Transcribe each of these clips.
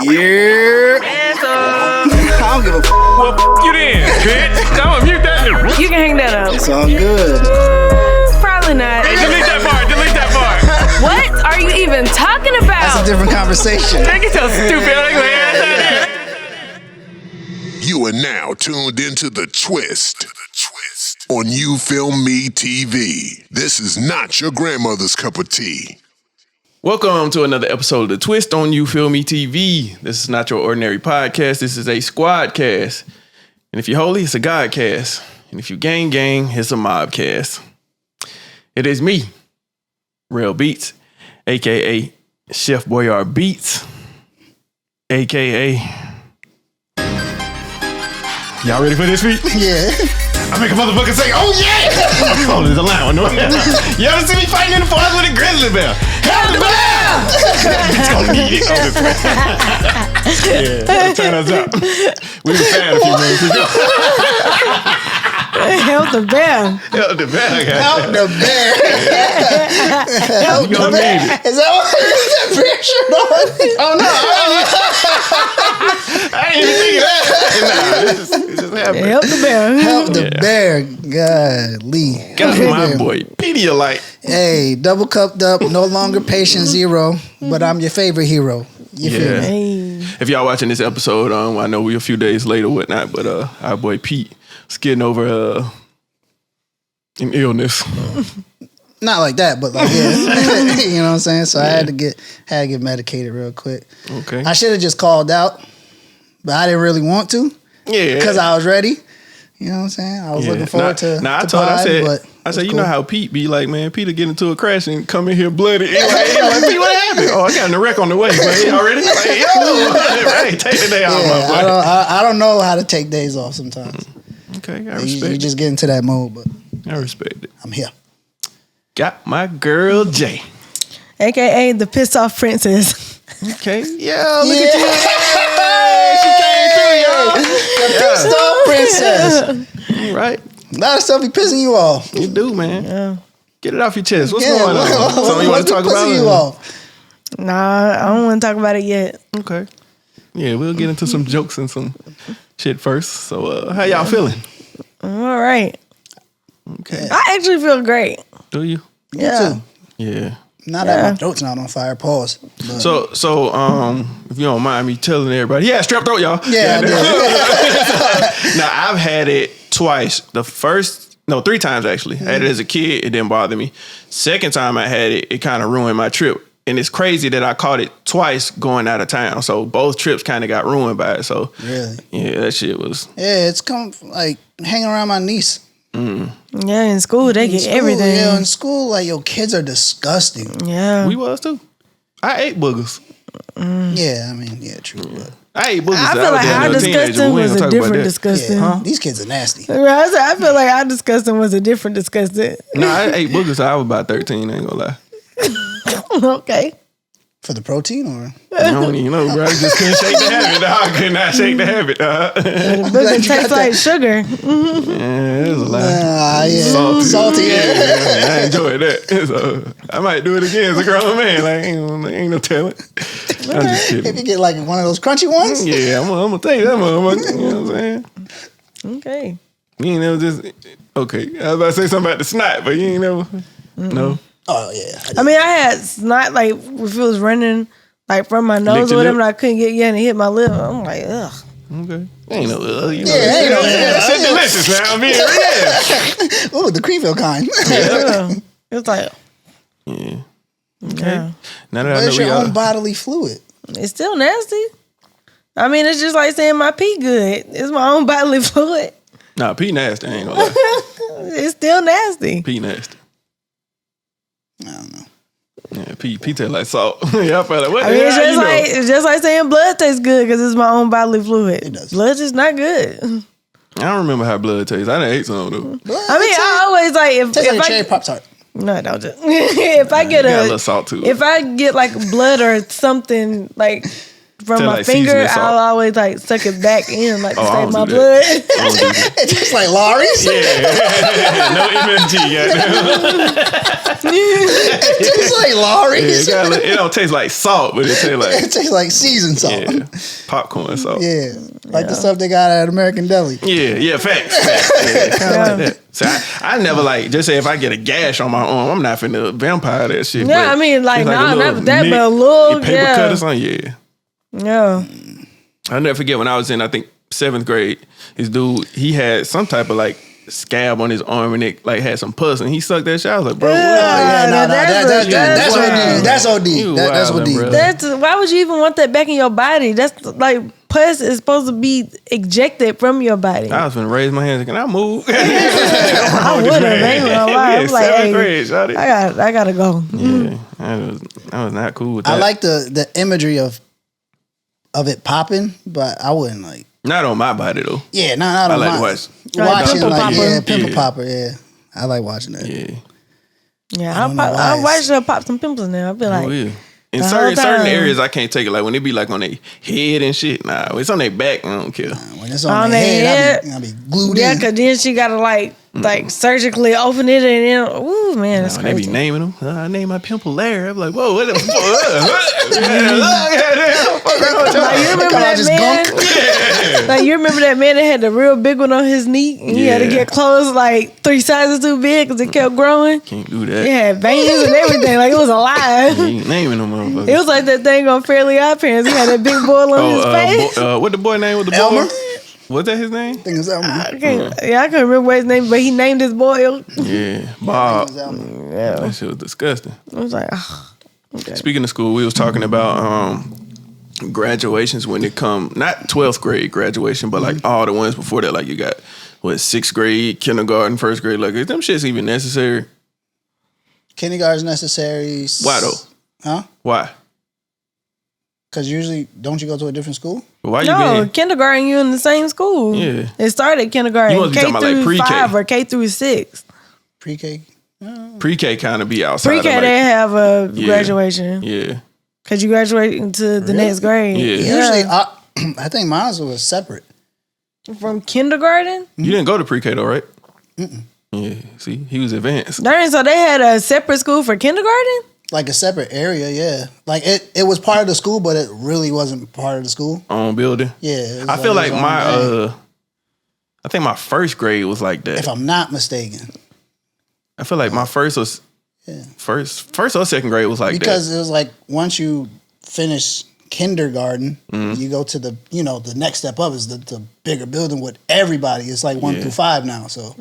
Yeah. I don't give a f. Well, you then, bitch. I'm gonna mute that. You can hang that up. It's all good. Probably not. Hey, delete that part. Delete that part. What are you even talking about? That's a different conversation. They get so stupid. You are now tuned into The Twist on You Film Me TV. This is not your grandmother's cup of tea. Welcome to another episode of The Twist on You Feel Me TV. This is not your ordinary podcast. This is a squad cast. And if you're holy, it's a God cast. And if you gang, it's a mob cast. It is me, Rell Beatz, a.k.a. Chef Boyard Beats, a.k.a. Y'all ready for this beat? Yeah. I make a motherfucker say, oh yeah! Oh, there's a line. You ever see me fighting in the forest with a grizzly bear? Help the bear! It's gonna need it. Yeah, turn us up. We were sad a few minutes ago. Help the bear. Help the bear. Help the bear. Help the bear. Is that what that bear shirt on? Oh no! I ain't even thinking that. Nah, it just happened. Help the bear. Help the bear. Golly. Got my boy Pedialyte. Hey, double cupped up, no longer patient zero, but I'm your favorite hero. You feel me? Hey. If y'all watching this episode, I know we a few days late or whatnot, but our boy Pete is getting over an illness. Not like that, but like yeah. You know what I'm saying? So I had to get medicated real quick. Okay. I should have just called out, but I didn't really want to. Yeah. Because I was ready. You know what I'm saying? I was looking forward to I said, you know how Pete be like, man, Peter get into a crash and come in here bloody. Like, Pete, what happened? Oh, I got in a wreck on the way. Like, hey, already? Like, yo, right, take the day off, my boy. I don't know how to take days off sometimes. Okay, I respect You just get into that mode, but I respect it. I'm here. Got my girl Jay. AKA the pissed off princess. Okay, yeah, look at you. Hey, she came through, y'all. The pissed off princess. Right. A lot of stuff be pissing you off. You do, man. Yeah. Get it off your chest. What's going on? Something you want to talk about? You off? Nah, I don't want to talk about it yet. Okay. Yeah, we'll get into some jokes and some shit first. So, how y'all feeling? I'm all right. Okay. I actually feel great. Do you? Yeah. Me too. Yeah. Not that my throat's not on fire. Pause. But. So, if you don't mind me telling everybody, yeah, strep throat, y'all. Yeah, I did. Now, I've had it twice. 3 times actually. I had it as a kid. It didn't bother me. Second time I had it, it kind of ruined my trip. And it's crazy that I caught it twice going out of town. So both trips kind of got ruined by it. So really, yeah, that shit was. Yeah, it's come like hanging around my niece. Yeah, in school they get everything. Yeah, in school, like your kids are disgusting. Yeah, We was too. I ate boogers. Yeah, I mean, yeah, true. But I ate boogers. I feel like our disgusting was a different disgusting. yeah, these kids are nasty. I feel like our disgusting was a different disgusting. No, I ate boogers. I was about 13. I ain't gonna lie. Okay. For the protein, or I don't even know, bro. I just couldn't shake the habit, dog. I could not shake the habit, dog. The booger tastes like sugar. Yeah, it was a lot. yeah, salty. Yeah, I enjoyed that. So I might do it again as a grown man. Like ain't no telling. I'm just kidding. If you get like one of those crunchy ones, Yeah, I'm gonna take that motherfucker. You know what I'm saying? Okay. You ain't never just okay. I was about to say something about the snot, but you ain't never. No. oh yeah. I mean, I had snot like if it was running like from my nose Licked or whatever, your and I couldn't get and it hit my lip. I'm like, ugh. Okay. Ain't no. You know, Yeah, ain't no. that shit delicious, man. I mean, yeah. Oh, the Creeville kind. Yeah. It's like, Yeah. Okay. yeah. Now that I But know it's we your all. own bodily fluid. It's still nasty. I mean, it's just like saying my pee good. It's my own bodily fluid. Nah, pee nasty. I ain't gonna lie. It's still nasty. Pee nasty. I don't know. Yeah, pee taste like salt. Yeah, I felt like what? I mean, the hell, it's just like saying blood tastes good because it's my own bodily fluid. It does. Blood is not good. I don't remember how blood tastes. I done ate some though. I mean, I always like if Tastes like I cherry Pop-Tart. no, don't just if I get Got a little salt to it. if I get like blood or something like from Taste my like finger, seasoning salt. I'll always like suck it back in, like to I save don't my do blood. that. I don't do that. It tastes like Lawry's. No MSG, goddamn. It tastes like Lawry's. It don't taste like salt, but it tastes like It tastes like seasoned salt. yeah, popcorn salt. Yeah, like the stuff they got at American Deli. Yeah, facts. Yeah, kind of like that. So I never like, just say if I get a gash on my arm, I'm not finna vampire that shit. Yeah, but I mean, like, it's nah, a little not that, nick, but a little, paper yeah. cut or something, yeah. Yeah. I'll never forget when I was in, I think, 7th grade, this dude, he had some type of like scab on his arm and it like had some pus and he sucked that shit. I was like, bro, what? Yeah, no, that's wild. OD. That's OD. You That's wildin', bro. OD. That's why would you even want that back in your body? That's like pus is supposed to be ejected from your body. I was gonna raise my hands. Can I move? I would have, ain't gonna lie. I'm like, 7th hey, grade, shawty. I gotta go. Yeah, I was not cool with that. I like the imagery of it popping, but I wouldn't like. Not on my body though. Yeah, not I on like my to watch. watching pimple like popper. yeah, pimple Yeah. popper. Yeah, I like watching that. Yeah. Yeah, don't know why I'll it's- watch her pop some pimples now. I'll be like, Oh yeah. In the certain whole time. areas, I can't take it. Like when they be like on their head and shit. Nah, when it's on their back, I don't care. When it's on the head, I be glued yeah, in. cause then she gotta like surgically open it and then, ooh man, that's When they be crazy. naming them, I name my pimple Larry. I'm like, whoa, what the fuck? Like, you remember Come on, that just man? Like you remember that man that had the real big one on his knee, and he had to Yeah. get clothes like 3 sizes too big because it kept growing. Can't do that. It had veins and everything. Like it was alive. You ain't naming them motherfuckers. It was like that thing on Fairly Odd Parents. He had that big boil on his face. What the boy name was the boy? Elmer? What's that his name? I think it's Elmer. I can't remember what his name, but he named his boy. Yeah, I Bob. think it's Elmer. Yeah, That shit was disgusting. I was like, oh, okay. Speaking of school, we was talking about graduations when it come, not 12th grade graduation, but like all the ones before that. Like you got, 6th grade, kindergarten, 1st grade. Like, is them shits even necessary? Kindergarten's necessary. Why though? Huh? Why? Because usually, don't you go to a different school? Why you No, being? kindergarten, you in the same school. Yeah. It started kindergarten, You must be K talking about, like, through pre-K. 5 or K through 6. Pre-K. Pre-K kind of be outside. Pre-K, of like, they have a Yeah. graduation Yeah. because you graduate into the next grade. Yeah. Usually, I think mine was separate. From kindergarten? You didn't go to pre-K though, right? Yeah. See, he was advanced. Darn, so they had a separate school for kindergarten? Like a separate area, yeah. Like it was part of the school, but it really wasn't part of the school. Own building. Yeah. it was I feel like its own my thing. I think my 1st grade was like that. if I'm not mistaken, I feel like my first or 1st or 2nd grade was like because that. it was like once you finish kindergarten, Mm-hmm. you go to the next step up is the bigger building with everybody. It's like 1 Yeah. through 5 now, so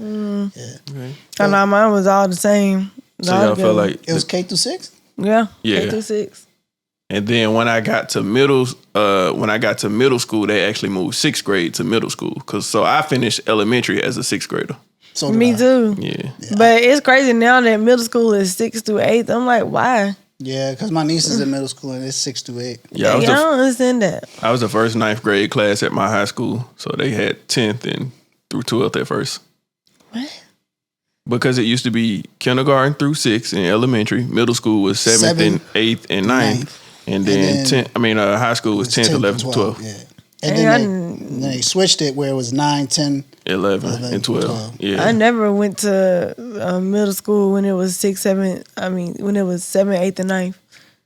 I know mine was all the same. So y'all felt like it was K through 6. Yeah. Yeah. K through 6. and then when I got to middle school, they actually moved 6th grade to middle school. So I finished elementary as a 6th grader. So Me too. Yeah. But it's crazy now that middle school is 6 through 8. I'm like, why? Yeah, because my niece is in middle school and it's 6 to 8. Yeah, I don't understand that. I was the first 9th grade class at my high school. So they had 10th and through 12th at first. What? Because it used to be kindergarten through 6th in elementary. Middle school was 7th and 8th and 9th. And then high school was 10th, 11th, 12th. Yeah. And then they switched it where it was 9, 10. 11 and 12. Yeah. I never went to middle school when it was 6, 7. I mean, when it was 7, 8, and 9.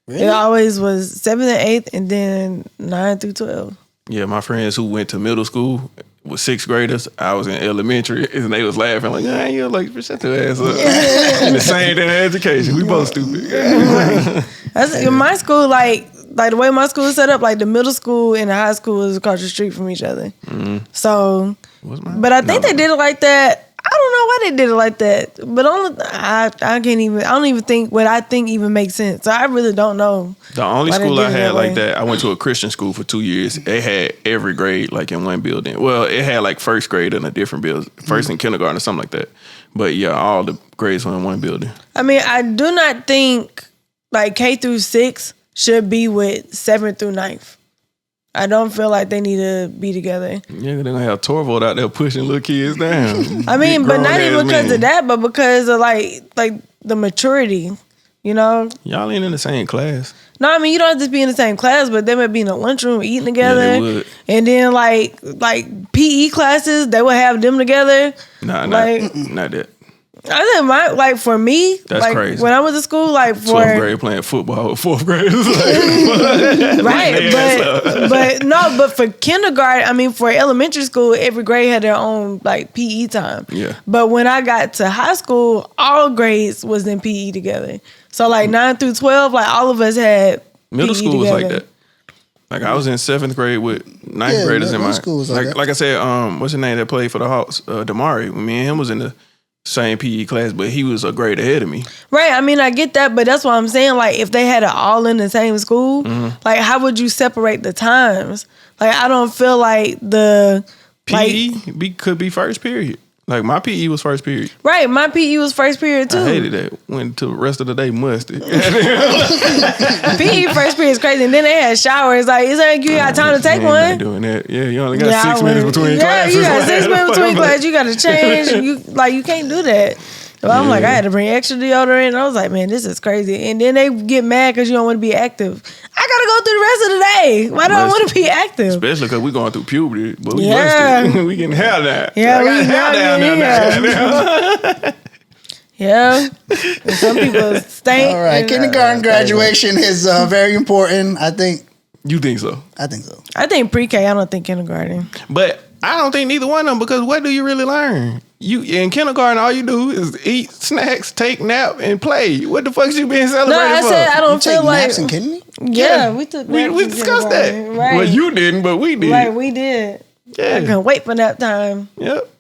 Really? It always was 7 and 8, and then 9 through 12. Yeah, my friends who went to middle school was 6th graders. I was in elementary, and they was laughing like, "Ah, you're like, shut your ass up." The same thing in education. We both stupid. That's in my school, like the way my school is set up, like the middle school and the high school is across the street from each other. So, but I think they did it like that. I don't know why they did it like that, but I don't even think what I think even makes sense. So I really don't know. The only why they school did I it had that like way. that, I went to a Christian school for 2 years. They had every grade like in one building. Well, it had like 1st grade in a different building, 1st in kindergarten or something like that. But yeah, all the grades were in one building. I mean, I do not think like K through 6 should be with 7th through 9th. I don't feel like they need to be together. Yeah, they're gonna have Torvald out there pushing little kids down. I mean, Big but not grown-ass even because man. of that, but because of like the maturity, you know? Y'all ain't in the same class. No, I mean you don't have to be in the same class, but they might be in the lunchroom eating together. Yeah, they would. And then like PE classes, they would have them together. Nah, like, not that. I think for me, that's like crazy. when I went to school, like for 12th grade playing football with 4th graders. Right, but for kindergarten, I mean for elementary school, every grade had their own like PE time. Yeah. But when I got to high school, all grades was in PE together. So like 9 through 12, like all of us had Middle PE school was together. like that. Like I was in 7th grade with 9th graders in my school was like that. like I said, what's his name that played for the Hawks? Damari. Me and him was in the same PE class, but he was a grade ahead of me. Right. I mean, I get that, but that's what I'm saying. Like, if they had it all in the same school, like, how would you separate the times? Like, I don't feel like the PE could be first period. Like my PE was first period. Right, my PE was first period too. I hated that. Went to the rest of the day musty. PE first period is crazy, and then they had showers. Like, it's like you got time to take one. Ain't doing that. Yeah, you only got 6 minutes between classes. Yeah, you got 6 minutes between classes. You got to change. You can't do that. So I'm like, I had to bring extra deodorant. And I was like, man, this is crazy. And then they get mad because you don't want to be active. I gotta go through the rest of the day. Why do I want to be active? Especially because we're going through puberty, but we busted. We getting hair down. Yeah, I got we hair down now. Yeah. And some people stink. All right, kindergarten graduation is very important. I think. You think so? I think so. I think pre-K. I don't think kindergarten. But I don't think neither one of them, because what do you really learn? You in kindergarten, all you do is eat snacks, take nap, and play. What the fuck's you being celebrated for? No, I said I don't feel like naps in kindergarten? Yeah, we took naps we in discussed that. kindergarten. Right. Well, you didn't, but we did. Right, we did. Yeah. I couldn't wait for nap time. Yep.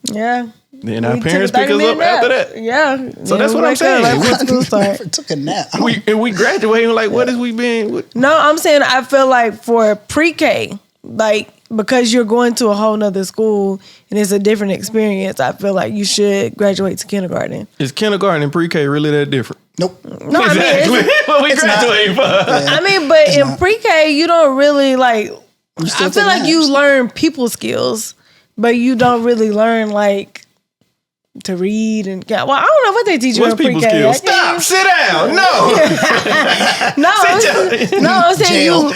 Yeah. Then our We parents took a pick us 30-minute up nap. after that. Yeah. So that's what I'm wake up saying. right We before school start. Never took a nap. We graduating like, what is we been? No, I'm saying I feel like for pre-K, like because you're going to a whole nother school and it's a different experience, I feel like you should graduate to kindergarten. Is kindergarten and pre-K really that different? Nope. No, Exactly. I mean, What we graduating for? I mean, but in pre-K, you don't really like. still I feel take like you naps. learn people skills, but you don't really learn like to read and. Well, I don't know what they teach you What's in pre-K. people skills? I can't Stop. Sit down. No. I'm saying Jail.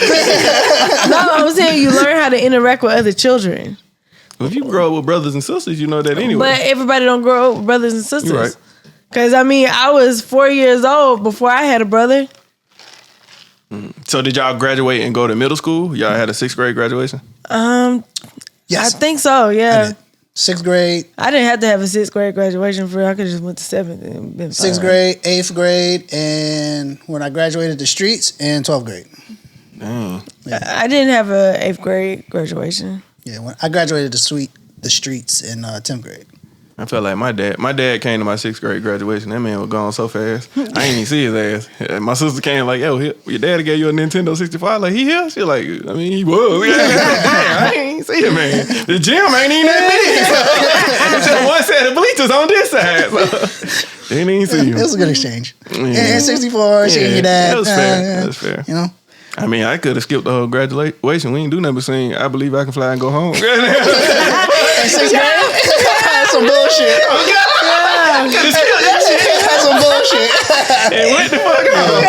I'm saying you learn how to interact with other children. Well, if you grow up with brothers and sisters, you know that anyway. But everybody don't grow up with brothers and sisters. You're right. Cause I mean, I was 4 years old before I had a brother. So did y'all graduate and go to middle school? Y'all had a 6th grade graduation? Yes. I think so. Yeah. 6th grade, I didn't have to have a 6th grade graduation for. I could just went to 7th and been 6th fine. grade, 8th grade, and when I graduated the streets, and 12th grade. Dang. I didn't have a 8th grade graduation. Yeah, when I graduated the streets in 10th grade. I felt like my dad came to my 6th grade graduation. That man was gone so fast. I ain't even see his ass. And my sister came like, yo, your daddy gave you a Nintendo 64. Like, he here? She like, I mean, he was. I ain't see him, man. The gym ain't even that big. Just one set of bleachers on this side. So, they didn't even see him. It was a good exchange. Yeah. And 64, she and your dad. That was fair. That was fair. You know? I mean, I could have skipped the whole graduation. We ain't do nothing but sing I Believe I Can Fly and Go Home. In 6th grade? That's some bullshit. That's some bullshit. Hey, what the fuck up?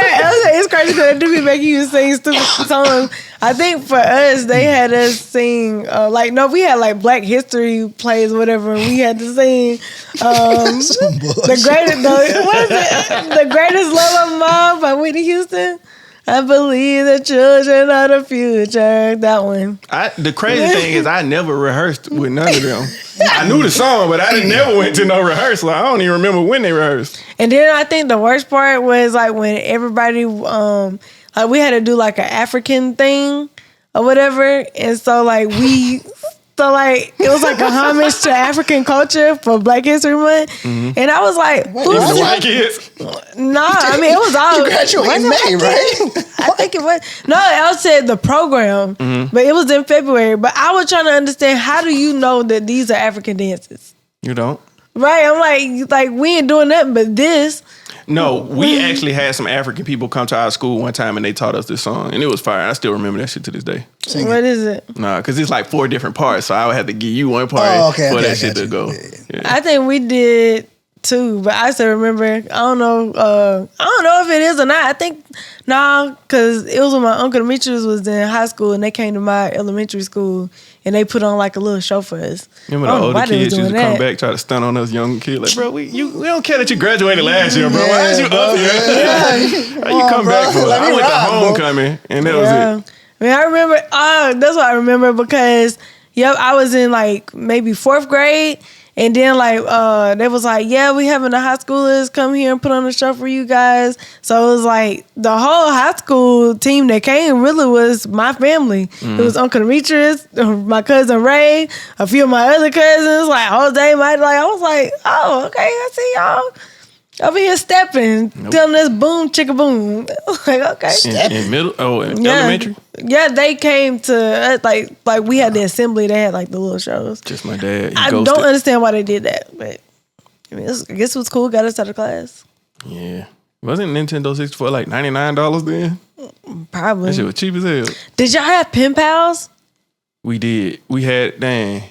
It's crazy because they do be making you sing stupid songs. I think for us, they had us sing we had like Black History plays or whatever, and we had to sing Some bullshit. the greatest love of mom by Whitney Houston. I believe the children are the future. That one. The crazy thing is I never rehearsed with none of them. I knew the song, but I never went to no rehearsal. I don't even remember when they rehearsed. And then I think the worst part was like when everybody like we had to do like an African thing or whatever, and so like it was like a homage to African culture for Black History Month, and I was like, Even the white kids. no, I mean it was all. You graduated in May, right? I think it was. No, I said the program, but it was in February. But I was trying to understand, how do you know that these are African dances? You don't? Right? I'm like we ain't doing nothing but this. No, we actually had some African people come to our school one time and they taught us this song. And it was fire. I still remember that shit to this day. Sing What it. is it? Nah, because it's like 4 different parts. So I would have to give you one part for that shit to go. Yeah. Yeah. I think we did too, but I still remember. I don't know if it is or not. I think because it was when my Uncle Demetrius was in high school and they came to my elementary school and they put on like a little show for us. Remember the older kids used to come back, try to stunt on us young kids. Like, bro, we don't care that you graduated last year, bro. Why is you up here? How you come back for? I went to homecoming and that was it. I mean, I remember. That's what I remember because I was in like maybe 4th grade. And then they was like, yeah, we having the high schoolers come here and put on a show for you guys. So it was like the whole high school team that came really was my family. It was Uncle Demetrius, my cousin Ray, a few of my other cousins, like Jose, I was like, oh, okay, I see y'all over here stepping, telling us boom, chicka boom. Like, okay. In elementary? Yeah, they came to us, like we had the assembly, they had like the little shows. Just my dad. I don't understand why they did that, but I mean, I guess it was cool, got us out of class. Yeah. Wasn't Nintendo 64 like $99 then? Probably. That shit was cheap as hell. Did y'all have pen pals? We did. We had, dang.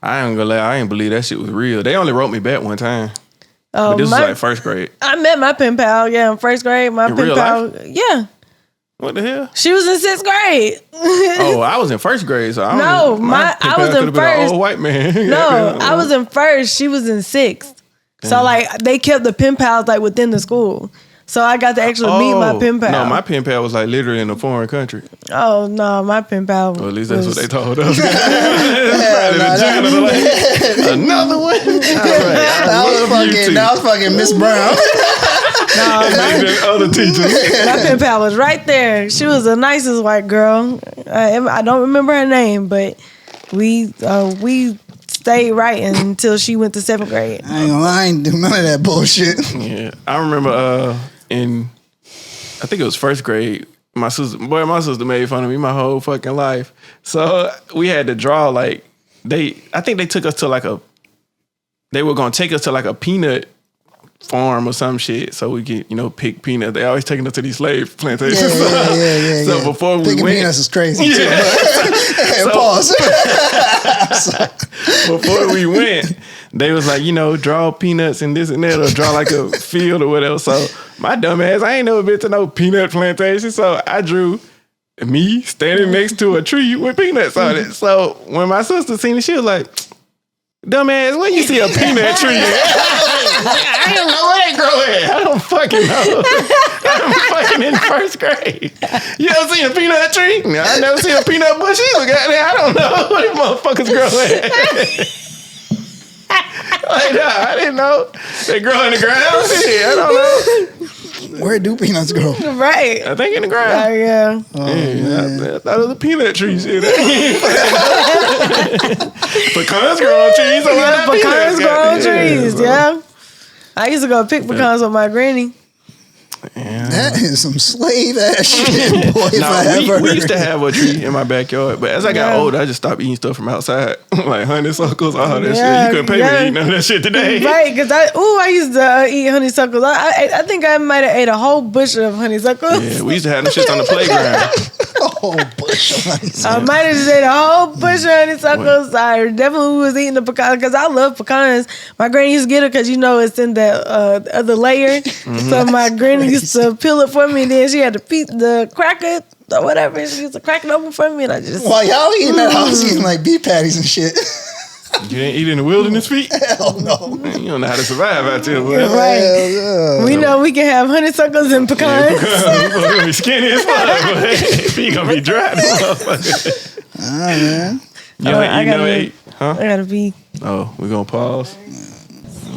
I ain't gonna lie, I ain't believe that shit was real. They only wrote me back one time. But this was like 1st grade. I met my pen pal, in 1st grade. My pen pal, yeah. What the hell? She was in 6th grade. I was in 1st grade, so I don't know. I was in 1st. An old white man. No, I was in 1st. She was in 6th. So they kept the pen pals within the school. So I got to actually meet my pen pal. No, my pen pal was literally in a foreign country. Oh no, my pen pal. Well, at least that's what they told us. Another one. That was fucking Miss Brown. Other teachers. My pen pal was right there. She was the nicest white girl. I don't remember her name, but we stayed right until she went to 7th grade. I ain't gonna lie, I ain't do none of that bullshit. Yeah, I remember I think it was 1st grade. My sister made fun of me my whole fucking life. So we had to draw I think they took us to they were gonna take us to a peanut farm or some shit so we could, pick peanuts. They always taking us to these slave plantations. Yeah. So before we Picking went, peanuts is crazy. Yeah. Pause. Before we went, they was like, draw peanuts and this and that, or draw a field or whatever. So my dumb ass, I ain't never been to no peanut plantation. So I drew me standing next to a tree with peanuts on it. So when my sister seen it, she was like, dumbass, where you see a peanut tree I don't know where they grow at. I don't fucking know. I'm fucking in 1st grade. You ever seen a peanut tree? No, I never seen a peanut bush either. Goddamn, I don't know where them motherfuckers grow at. I didn't know. They grow in the ground? Shit, I don't know. Where do peanuts grow? Right. I think in the ground. Yeah. I thought it was a peanut tree shit. Pecans grow on trees. Pecans grow on trees, yeah. I used to go pick pecans with my granny. Yeah. That is some slave ass shit, boy. We used to have a tree in my backyard, but as I got older, I just stopped eating stuff from outside, like honeysuckles, all that shit. You couldn't pay me to eat none of that shit today. Right, because I used to eat honeysuckles. I think I might have ate a whole bush of honeysuckles. Yeah, we used to have them shits on the playground. A whole bush of honeysuckles. I might have just ate a whole bush of honeysuckles. I definitely was eating the pecans because I love pecans. My granny used to get it because it's in the other layer. Mm-hmm. So my granny used to peel it for me, and then she had to the cracker or whatever. She used to crack it open for me, and I just. While y'all eating that, I was eating beef patties and shit. You ain't eat in the wilderness, feet? Hell no. Man, you don't know how to survive out there, boy. Right. We know we can have honeysuckles and pecans. Yeah, pecans. You're gonna be skinny as fuck, but feet gonna be dry. Man. I gotta be. Oh, we're gonna pause.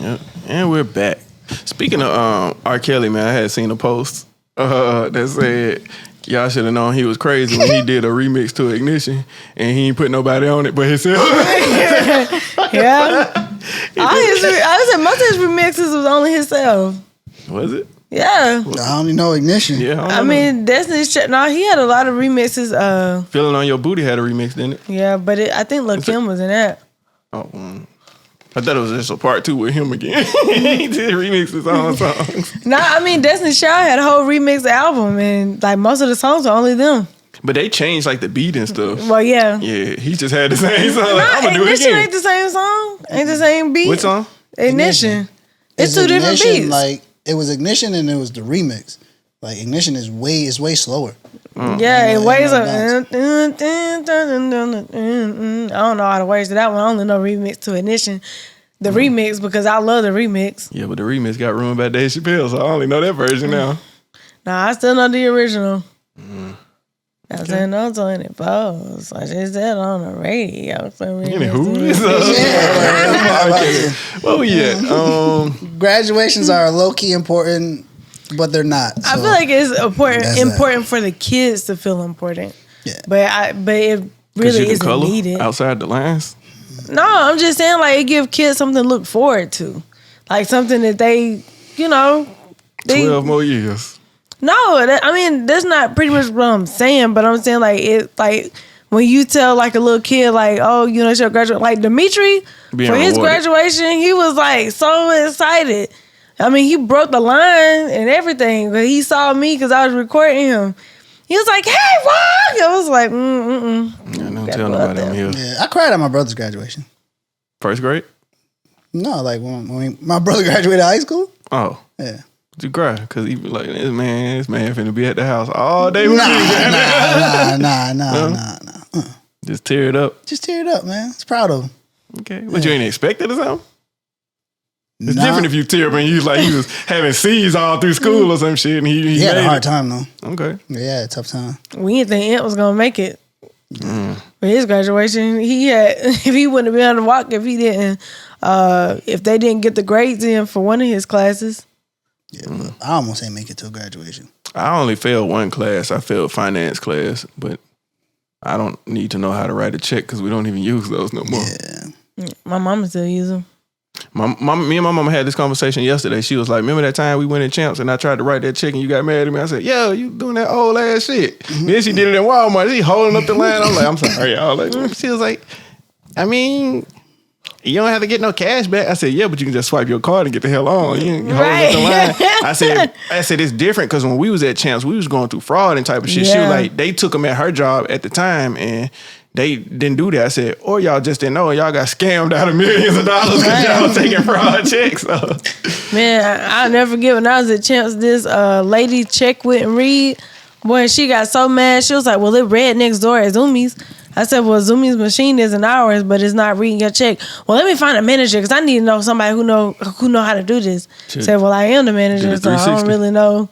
Yep. And we're back. Speaking of R. Kelly, man, I had seen a post that said y'all should have known he was crazy when he did a remix to Ignition and he ain't put nobody on it but himself. Yeah. I said most of his remixes was only himself. Was it? Yeah. I only know Ignition. Yeah. I mean, Destiny's Child. No, he had a lot of remixes. Feeling on Your Booty had a remix, didn't it? Yeah, but I think Lil' Kim was in that. Oh, I thought it was just a part 2 with him again. He did remix his own songs. No, I mean, Destiny's Child had a whole remix album, and most of the songs are only them. But they changed the beat and stuff. Well, yeah. Yeah, he just had the same song. I'm gonna do it Ignition again. ain't the same song. Ain't the same beat. What song? Ignition. It's two different beats. Like it was Ignition and it was the remix. Like Ignition is way slower. Yeah, it weighs up. I don't know how to words to that one. I only know remix to Ignition. The remix because I love the remix. Yeah, but the remix got ruined by Dave Chappelle, so I only know that version now. Nah, I still know the original. I said no 24. So I just said on the radio. Where we at? Graduations are low key important, but they're not. So I feel like it's important for the kids to feel important. Yeah, but it really isn't needed outside the lines. No, I'm just saying like it give kids something to look forward to, like something that they 12 more years. No, that's not pretty much what I'm saying. But I'm saying like it, like when you tell like a little kid like, oh, it's your graduation, like Dimitri for his graduation, he was like so excited. I mean, he broke the line and everything, but he saw me because I was recording him. He was like, "Hey, what?" I was like, Yeah, don't tell nobody I'm here. Yeah, I cried at my brother's graduation. First grade? No, like when my brother graduated high school. Oh, yeah. Did you cry? Because he be like, this man finna be at the house all day with me. Nah. Just tear it up. Just tear it up, man. It's proud of him. Okay, but you ain't expect it or something? It's different if you tear up and you like he was having C's all through school or some shit. And he had a hard time though. Okay. Yeah, tough time. We didn't think Ant was gonna make it. For his graduation, if he wouldn't have been able to walk if he didn't, if they didn't get the grades in for one of his classes. Yeah, but I almost ain't make it till graduation. I only failed one class. I failed finance class, but I don't need to know how to write a check because we don't even use those no more. Yeah. My mama still use them. Me and my mama had this conversation yesterday. She was like, remember that time we went in Champs and I tried to write that check and you got mad at me? I said, yo, you doing that old ass shit. Then she did it in Walmart. She holding up the line. I'm like, I'm sorry, y'all. Like, she was like, I mean, you don't have to get no cash back. I said, yeah, but you can just swipe your card and get the hell on. You ain't holding up the line. I said, it's different because when we was at Champs, we was going through fraud and type of shit. Yeah. She was like, they took them at her job at the time and they didn't do that. I said, or y'all just didn't know. Y'all got scammed out of millions of dollars because y'all taking fraud checks. So. Man, I'll never forget when I was at Champs, this lady check wouldn't read. Boy, she got so mad. She was like, well, it read next door at Zoomies. I said, well, Zoomies machine isn't ours, but it's not reading your check. Well, let me find a manager because I need to know somebody who know how to do this. I said, well, I am the manager, so I don't really know.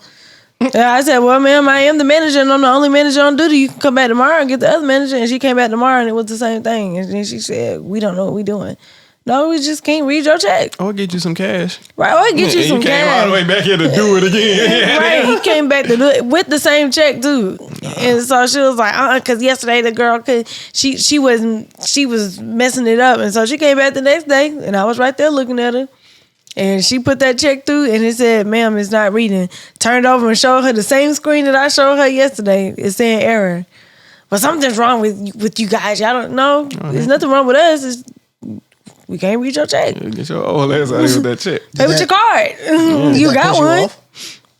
Yeah, I said, well, ma'am, I am the manager and I'm the only manager on duty. You can come back tomorrow and get the other manager. And she came back tomorrow and it was the same thing. And then she said, we don't know what we're doing. No, we just can't read your check. Or get you some cash. Right, or get you some cash. He came all the way back here to do it again. Right, he came back to do it with the same check too. And so she was like, because yesterday the girl she was messing it up. And so she came back the next day and I was right there looking at her. And she put that check through and it said, ma'am, it's not reading. Turned over and showed her the same screen that I showed her yesterday. It's saying error. But something's wrong with you guys. Y'all don't know. There's nothing wrong with us. We can't read your check. Yeah, get your old ass out of here with that check. Pay with your card. You got one.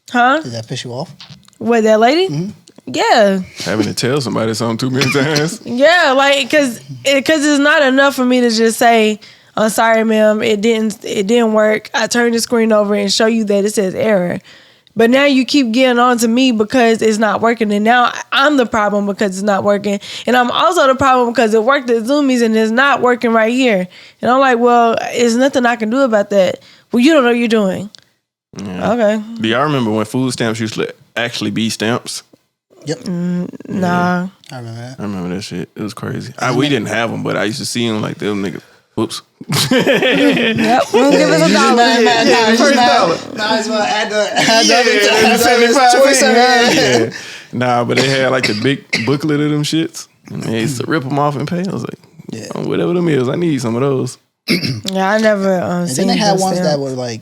Huh? Did that piss you off? What, that lady? Mm-hmm. Yeah. Having to tell somebody something too many times. Yeah, like, because it's not enough for me to just say, I'm sorry, ma'am, it didn't work. I turned the screen over and show you that it says error. But now you keep getting on to me because it's not working. And now I'm the problem because it's not working. And I'm also the problem because it worked at Zoomies and it's not working right here. And I'm like, well, there's nothing I can do about that. Well, you don't know what you're doing. Yeah. Okay. Do y'all remember when food stamps used to actually be stamps? Yep. Nah. Yeah. I remember that. I remember that shit. It was crazy. We didn't have them, but I used to see them like them niggas. Whoops. Yep. We'll give us $1. $1. Nah, I just want to add the 27. Nah, but they had like a big booklet of them shits. And they used to rip them off and pay. I was like, whatever them is, I need some of those. Yeah, I never and then they had ones that were like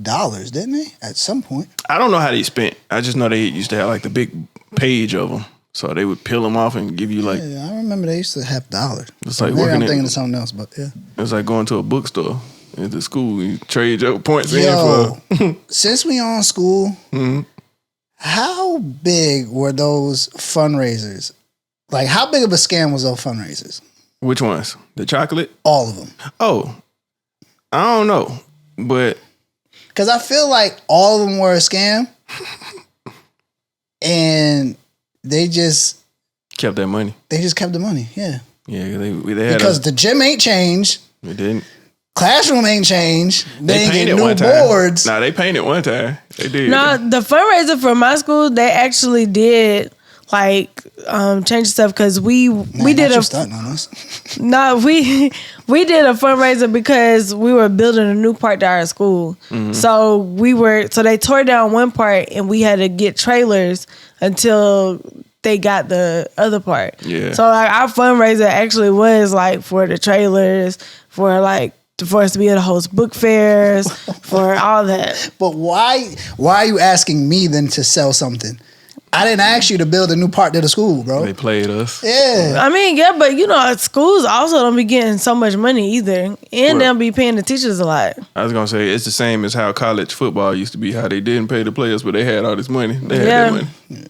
dollars, didn't they? At some point. I don't know how they spent. I just know they used to have like the big page of them. So they would peel them off and give you like... Yeah, I remember they used to have dollars. It's like maybe I'm thinking of something else, but yeah. It's like going to a bookstore at the school. You trade your points in for... Since we on school, how big were those fundraisers? Like, how big of a scam was those fundraisers? Which ones? The chocolate? All of them. Oh, I don't know. But Because I feel like all of them were a scam. And they just kept that money. They just kept the money, yeah. Yeah, they had because the gym ain't changed. It didn't. Classroom ain't changed. They ain't painted get new boards. Nah, they painted one time. They did. No, the fundraiser for my school, they actually did like change stuff because we did a stunting on us. No, we did a fundraiser because we were building a new part to our school. Mm-hmm. So they tore down one part and we had to get trailers until they got the other part. Yeah. So like our fundraiser actually was like for the trailers, for us to be able to host book fairs, for all that. But why are you asking me then to sell something? I didn't ask you to build a new part to the school, bro. They played us. Yeah. I mean, yeah, but schools also don't be getting so much money either. And they'll be paying the teachers a lot. I was going to say, it's the same as how college football used to be, how they didn't pay the players, but they had all this money. They had that money. Yeah.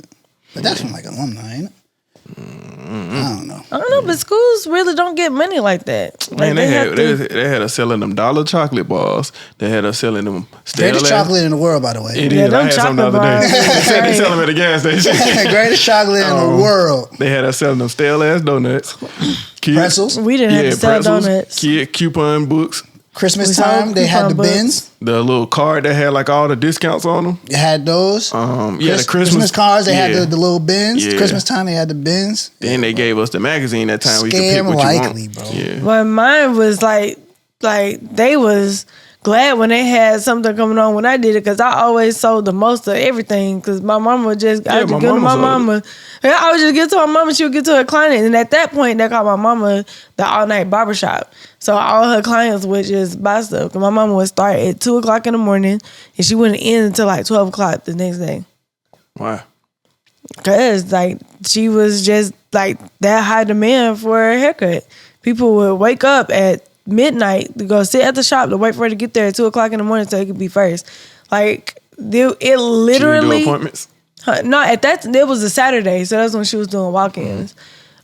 But that's from like alumni, ain't it? I don't know. But schools really don't get money like that. Like Man, they had us selling them $1 chocolate bars. They had us selling them greatest chocolate in the world, by the way. It is. I had some the other day. They sell them at a gas station. Greatest chocolate in the world. They had us selling them stale ass donuts. Pretzels. We didn't have to sell donuts. Coupon books. Christmas time, they had the bins. The little card that had like all the discounts on them. They had those. The Christmas cards, they had the little bins. Yeah. Christmas time, they had the bins. Then they gave us the magazine that time. We could pick what likely, you want. Bro. Yeah. But mine was like they was glad when they had something coming on when I did it because I always sold the most of everything because my mama just I would just give to my mama. I would just give to my mama, she would give to her client, and at that point they called my mama the all night barbershop. So all her clients would just buy stuff. Cause my mama would start at 2:00 in the morning and she wouldn't end until like 12:00 the next day. Why? Cause like she was just like that high demand for a haircut. People would wake up at midnight to go sit at the shop to wait for her to get there at 2:00 in the morning so it could be first. Like it literally. She do appointments? No, it was a Saturday, so that's when she was doing walk-ins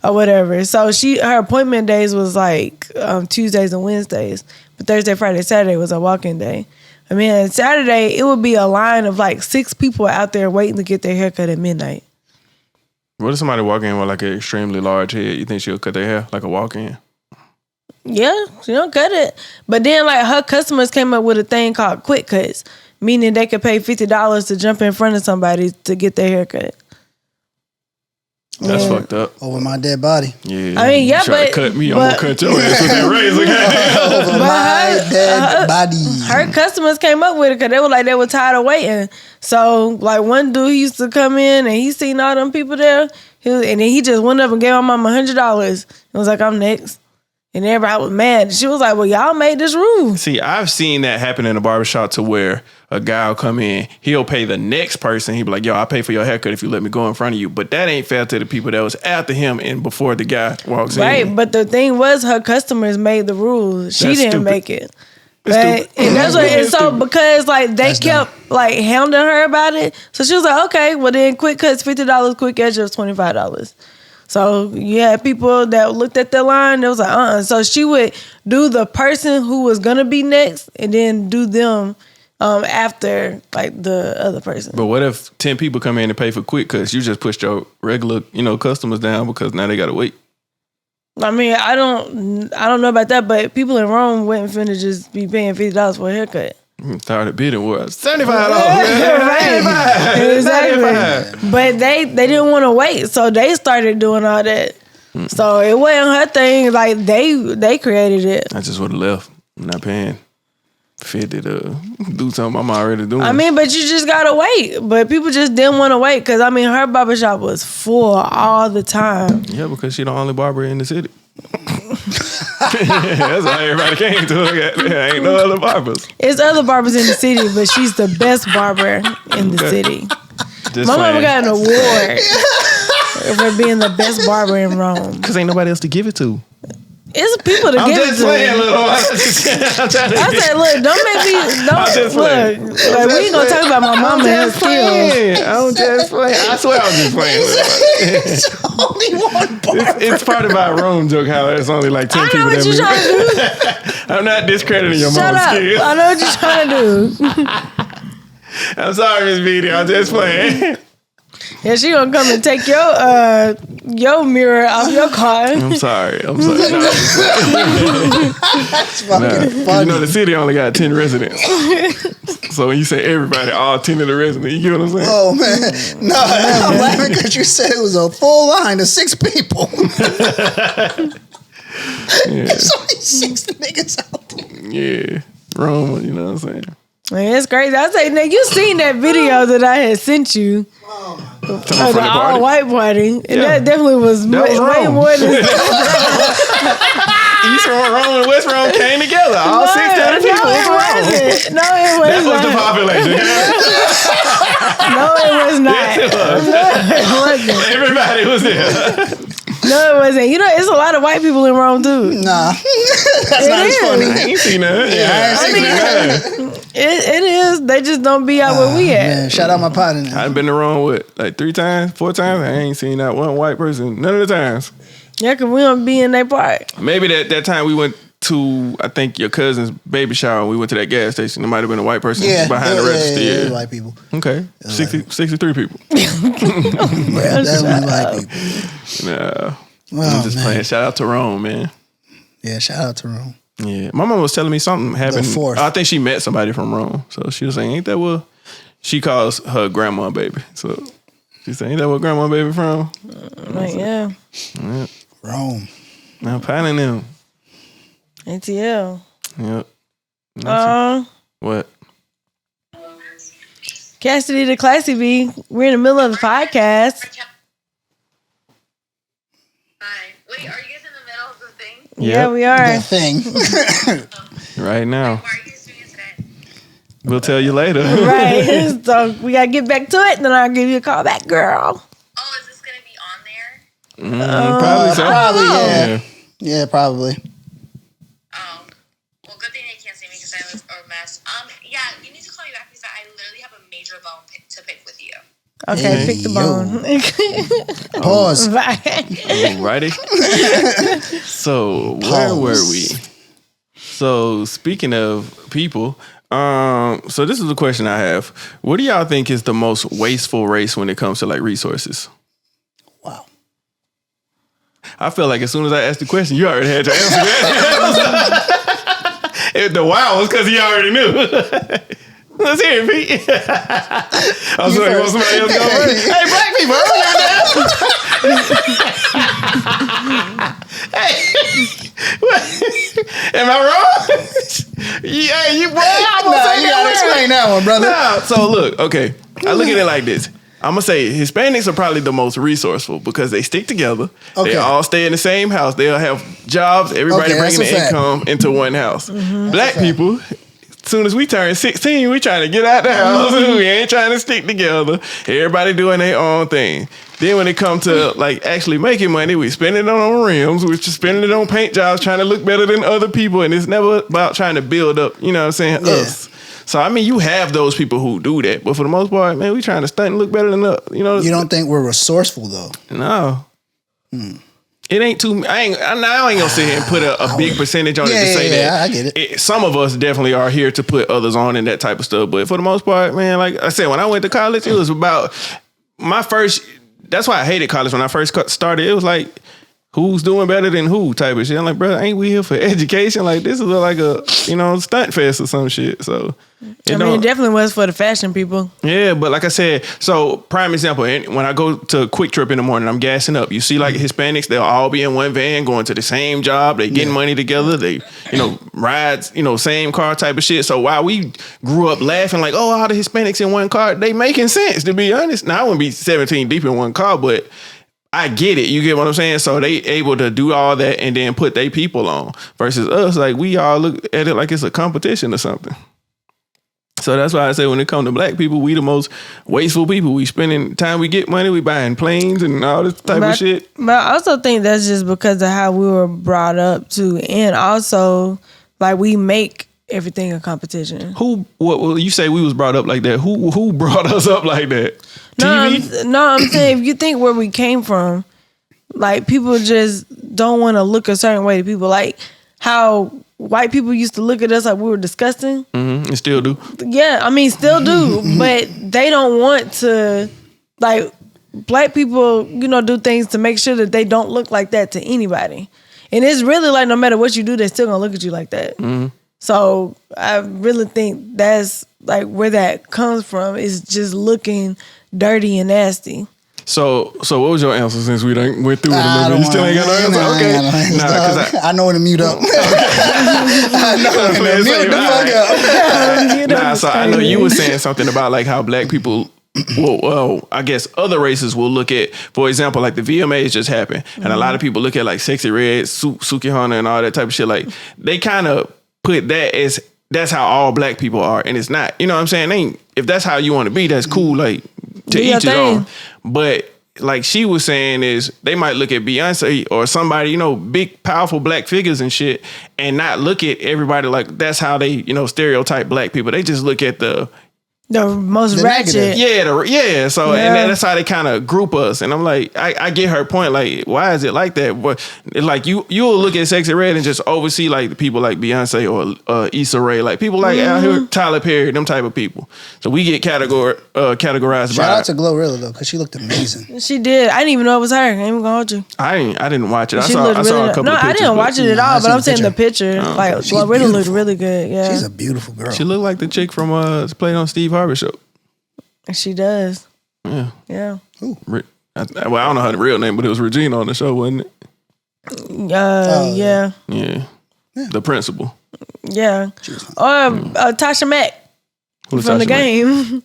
or whatever. So her appointment days was like Tuesdays and Wednesdays, but Thursday, Friday, Saturday was a walk-in day. I mean, Saturday it would be a line of like 6 people out there waiting to get their haircut at midnight. What if somebody walk in with like an extremely large head? You think she'll cut their hair like a walk-in? Yeah, she don't cut it. But then like her customers came up with a thing called quick cuts, meaning they could pay $50 to jump in front of somebody to get their haircut. That's fucked up. Over my dead body. Yeah. I mean, yeah, you try to cut me, I'm gonna cut your ass with that razor. Over my dead body. Her customers came up with it because they were tired of waiting. So like one dude used to come in and he seen all them people there, and then he just went up and gave my mama $100. It was like, I'm next. And everybody was mad. She was like, well, y'all made this rule. See, I've seen that happen in a barbershop to where a guy will come in, he'll pay the next person. He'll be like, yo, I'll pay for your haircut if you let me go in front of you. But that ain't fair to the people that was after him and before the guy walks in. Right, but the thing was her customers made the rules. She didn't make it. But, and that's what, and so because like they kept like hounding her about it, so she was like, okay, well then quick cuts $50, quick edge was $25. So you had people that looked at the line, it was like, So she would do the person who was gonna be next and then do them after like the other person. But what if 10 people come in and pay for quick cuts? You just pushed your regular, customers down because now they gotta wait. I mean, I don't know about that, but people in Rome wouldn't finna just be paying $50 for a haircut. I'm tired of bidding war. $75. Right. Exactly. But they didn't want to wait, so they started doing all that. So it wasn't her thing. Like they created it. I just would have left. I'm not paying $50 to do something I'm already doing. I mean, but you just gotta wait. But people just didn't want to wait because I mean, her barbershop was full all the time. Yeah, because she the only barber in the city. That's why everybody came to her. There ain't no other barbers. It's other barbers in the city, but she's the best barber in the city. My mama got an award for being the best barber in Rome. Because ain't nobody else to give it to. It's people to give it to. I said, look, don't make me. Look. Like, we ain't gonna talk about my mama and her skills. I'm just playing. I swear I was just playing. It's only one barber. It's part of our Rome joke how it's only like 10 people. I know what you're trying to do. I'm not discrediting your mama's skills. I know what you're trying to do. I'm sorry, Miss Beatty. I'm just playing. Yeah, she gonna come and take your mirror off your car. I'm sorry. No, That's fucking funny. You know, the city only got 10 residents. So when you say everybody, all 10 of the residents, you get what I'm saying? Oh, man. No, I'm laughing because you said it was a full line of 6 people. There's only 6 niggas out there. Yeah. Rome, you know what I'm saying? Man, it's crazy. I say, nigga, you seen that video that I had sent you? Of the all-white party. And that definitely was way more than... East Rome and West Rome came together. All 6 people. No, it wasn't. No, it was That was not. the population. No, it was not. Yes, it was. No, it wasn't. Everybody was there. No, it wasn't. You know, it's a lot of white people in Rome, too. Nah. That's not as funny. I ain't seen that. I ain't seen that. It is. They just don't be out where we at. Man, shout out my partner now. I've been to Rome, like 3 times, 4 times. I ain't seen that one white person none of the times. Yeah, because we don't be in their part. Maybe that time we went to, I think, your cousin's baby shower. We went to that gas station. There might have been a white person behind the register. Yeah, white people. Okay. 63 people. Definitely white people. Nah. Oh, I'm just playing. Shout out to Rome, man. Yeah, shout out to Rome. Yeah. My mom was telling me something happened. I think she met somebody from Rome. So she was saying, ain't that what she calls her grandma baby? So she said, ain't that what grandma baby from? Yeah. Rome. Now, piling them. ATL. Yep. What? Cassidy the Classy B. We're in the middle of the podcast. Hi. Wait, are you guys in the middle of the thing? Yeah, we are. The thing. Right now. Why are you guys doing it today? We'll tell you later. Right. So we got to get back to it, and then I'll give you a call back, girl. Oh, is this going to be on there? Probably so. Probably, yeah. Yeah, probably. Oh. Well, good thing they can't see me because I look a mess. Yeah, you need to call me back because I literally have a major bone to pick with you. Okay, Hey, pick the bone. Pause. Bye. Alrighty. So where were we? So speaking of people, so this is a question I have. What do y'all think is the most wasteful race when it comes to like resources? Wow. I feel like as soon as I asked the question, you already had your answer. The wow was because he already knew. Let's hear it, Pete. I was like, want somebody else to go first? Hey, black people, hey, am I wrong? Yeah, you boy. You gotta explain that one, brother. No, so look, okay. I look at it like this. I'm gonna say Hispanics are probably the most resourceful because they stick together. Okay. They all stay in the same house. They'll have jobs. Everybody Okay, bringing that's a the fact. income into one house. Black people, as soon as we turn 16, we trying to get out the house. We ain't trying to stick together. Everybody doing their own thing. Then when it comes to like actually making money, we spend it on rims. We're just spending it on paint jobs, trying to look better than other people. And it's never about trying to build up, you know what I'm saying, Yeah. us. So, I mean, you have those people who do that. But for the most part, man, we trying to stunt and look better than us. You know? You don't think we're resourceful, though? No. It ain't too... I ain't gonna sit here and put a big percentage on it to say that. I get it. Some of us definitely are here to put others on and that type of stuff. But for the most part, man, like I said, when I went to college, it was about my first... That's why I hated college when I first started. It was like, who's doing better than who type of shit. I'm like, bro, ain't we here for education? Like, this is like a, stunt fest or some shit. So... I mean, it definitely was for the fashion people. Yeah, but like I said, so prime example, when I go to Quick Trip in the morning, I'm gassing up. You see like Hispanics, they'll all be in one van going to the same job. They getting money together. They, rides, same car type of shit. So while we grew up laughing like, oh, all the Hispanics in one car, they making sense, to be honest. Now, I wouldn't be 17 deep in one car, but I get it. You get what I'm saying? So they able to do all that and then put their people on versus us. Like we all look at it like it's a competition or something. So that's why I say when it comes to black people, we the most wasteful people. We spending time we get money, we buying planes and all this type of shit. But I also think that's just because of how we were brought up too. And also, like, we make everything a competition. What you say we was brought up like that? Who brought us up like that? TV? No, I'm saying if you think where we came from, like, people just don't want to look a certain way to people. Like, how white people used to look at us like we were disgusting. Mm-hmm. And still do. Yeah, I mean, still do, but they don't want to, like, black people, you know, do things to make sure that they don't look like that to anybody. And it's really like no matter what you do, they're still gonna look at you like that. Mm-hmm. So I really think that's like where that comes from, is just looking dirty and nasty. So what was your answer since we done went through it a little bit? You still ain't got no answer? Okay. Because I know when to mute up. I know when to mute the fuck up. So I know you were saying something about like how black people, well, I guess other races will look at, for example, like the VMAs just happened. And a lot of people look at like Sexy Red, Suki Hunter and all that type of shit. Like they kind of put that as, that's how all black people are. And it's not, you know what I'm saying? If that's how you want to be, that's cool. Like, to each his own. But like she was saying is they might look at Beyonce or somebody, you know, big, powerful black figures and shit, and not look at everybody like that's how they, you know, stereotype black people. They just look at the most ratchet. Yeah. So and that's how they kind of group us. And I'm like, I get her point. Like, why is it like that? But like you'll look at Sexy Red and just oversee like the people like Beyonce or Issa Rae, like people like out here, Tyler Perry, them type of people. So we get categorized. Shout out to Glorilla though, because she looked amazing. She did. I didn't even know it was her. I ain't even gonna hold you. I didn't watch it. I saw a couple of pictures. No, I didn't watch it at all. But I'm saying the picture. Like Glorilla looked really good. Yeah, she's a beautiful girl. She looked like the chick from played on Steve Harvey show. She does. Yeah. Ooh. Well, I don't know her real name, but it was Regina on the show, wasn't it? Yeah. The principal. Yeah. Or Tasha Mack from Tasha the game.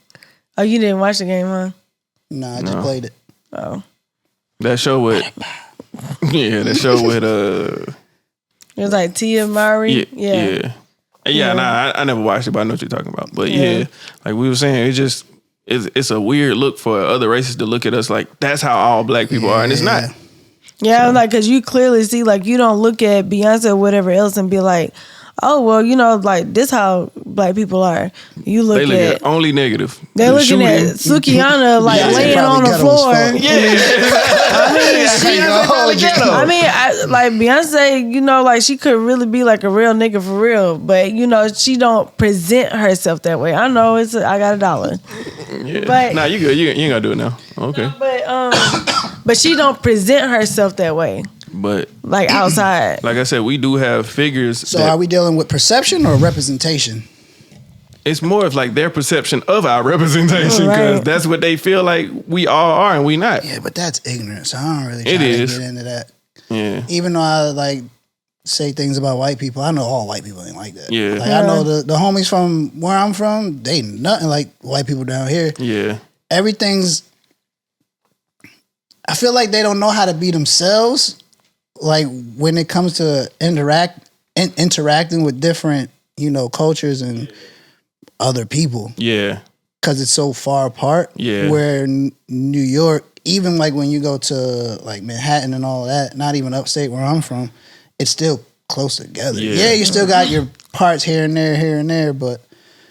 Oh, you didn't watch the game, huh? No, I just played it. Oh. That show with it was like Tia Mowry. Yeah. I never watched it, but I know what you're talking about. But yeah, like we were saying, it's a weird look for other races to look at us like that's how all black people are, and it's not. Yeah, so. Like, because you clearly see, like, you don't look at Beyonce or whatever else and be like, oh, well, you know, like, this how black people are. You look at only negative. They're looking at Sukihana, like, laying on the floor. Like, Beyonce, you know, like, she could really be, like, a real nigga for real. But, you know, she don't present herself that way. I know, I got $1. Yeah. But, nah, you good. You ain't got to do it now. Okay. No, but she don't present herself that way. But like outside, like I said, we do have figures. So are we dealing with perception or representation? It's more of like their perception of our representation, because that's what they feel like we all are and we not. Yeah, but that's ignorance. So I don't really try to get into that. Yeah. Even though I like say things about white people, I know all white people ain't like that. Yeah. Like I know the homies from where I'm from, they nothing like white people down here. Yeah. Everything's, I feel like they don't know how to be themselves. Like when it comes to interacting with different, you know, cultures and other people. Yeah. Because it's so far apart. Yeah. Where New York, even like when you go to like Manhattan and all of that, not even upstate where I'm from, it's still close together. Yeah, you still got your parts here and there, but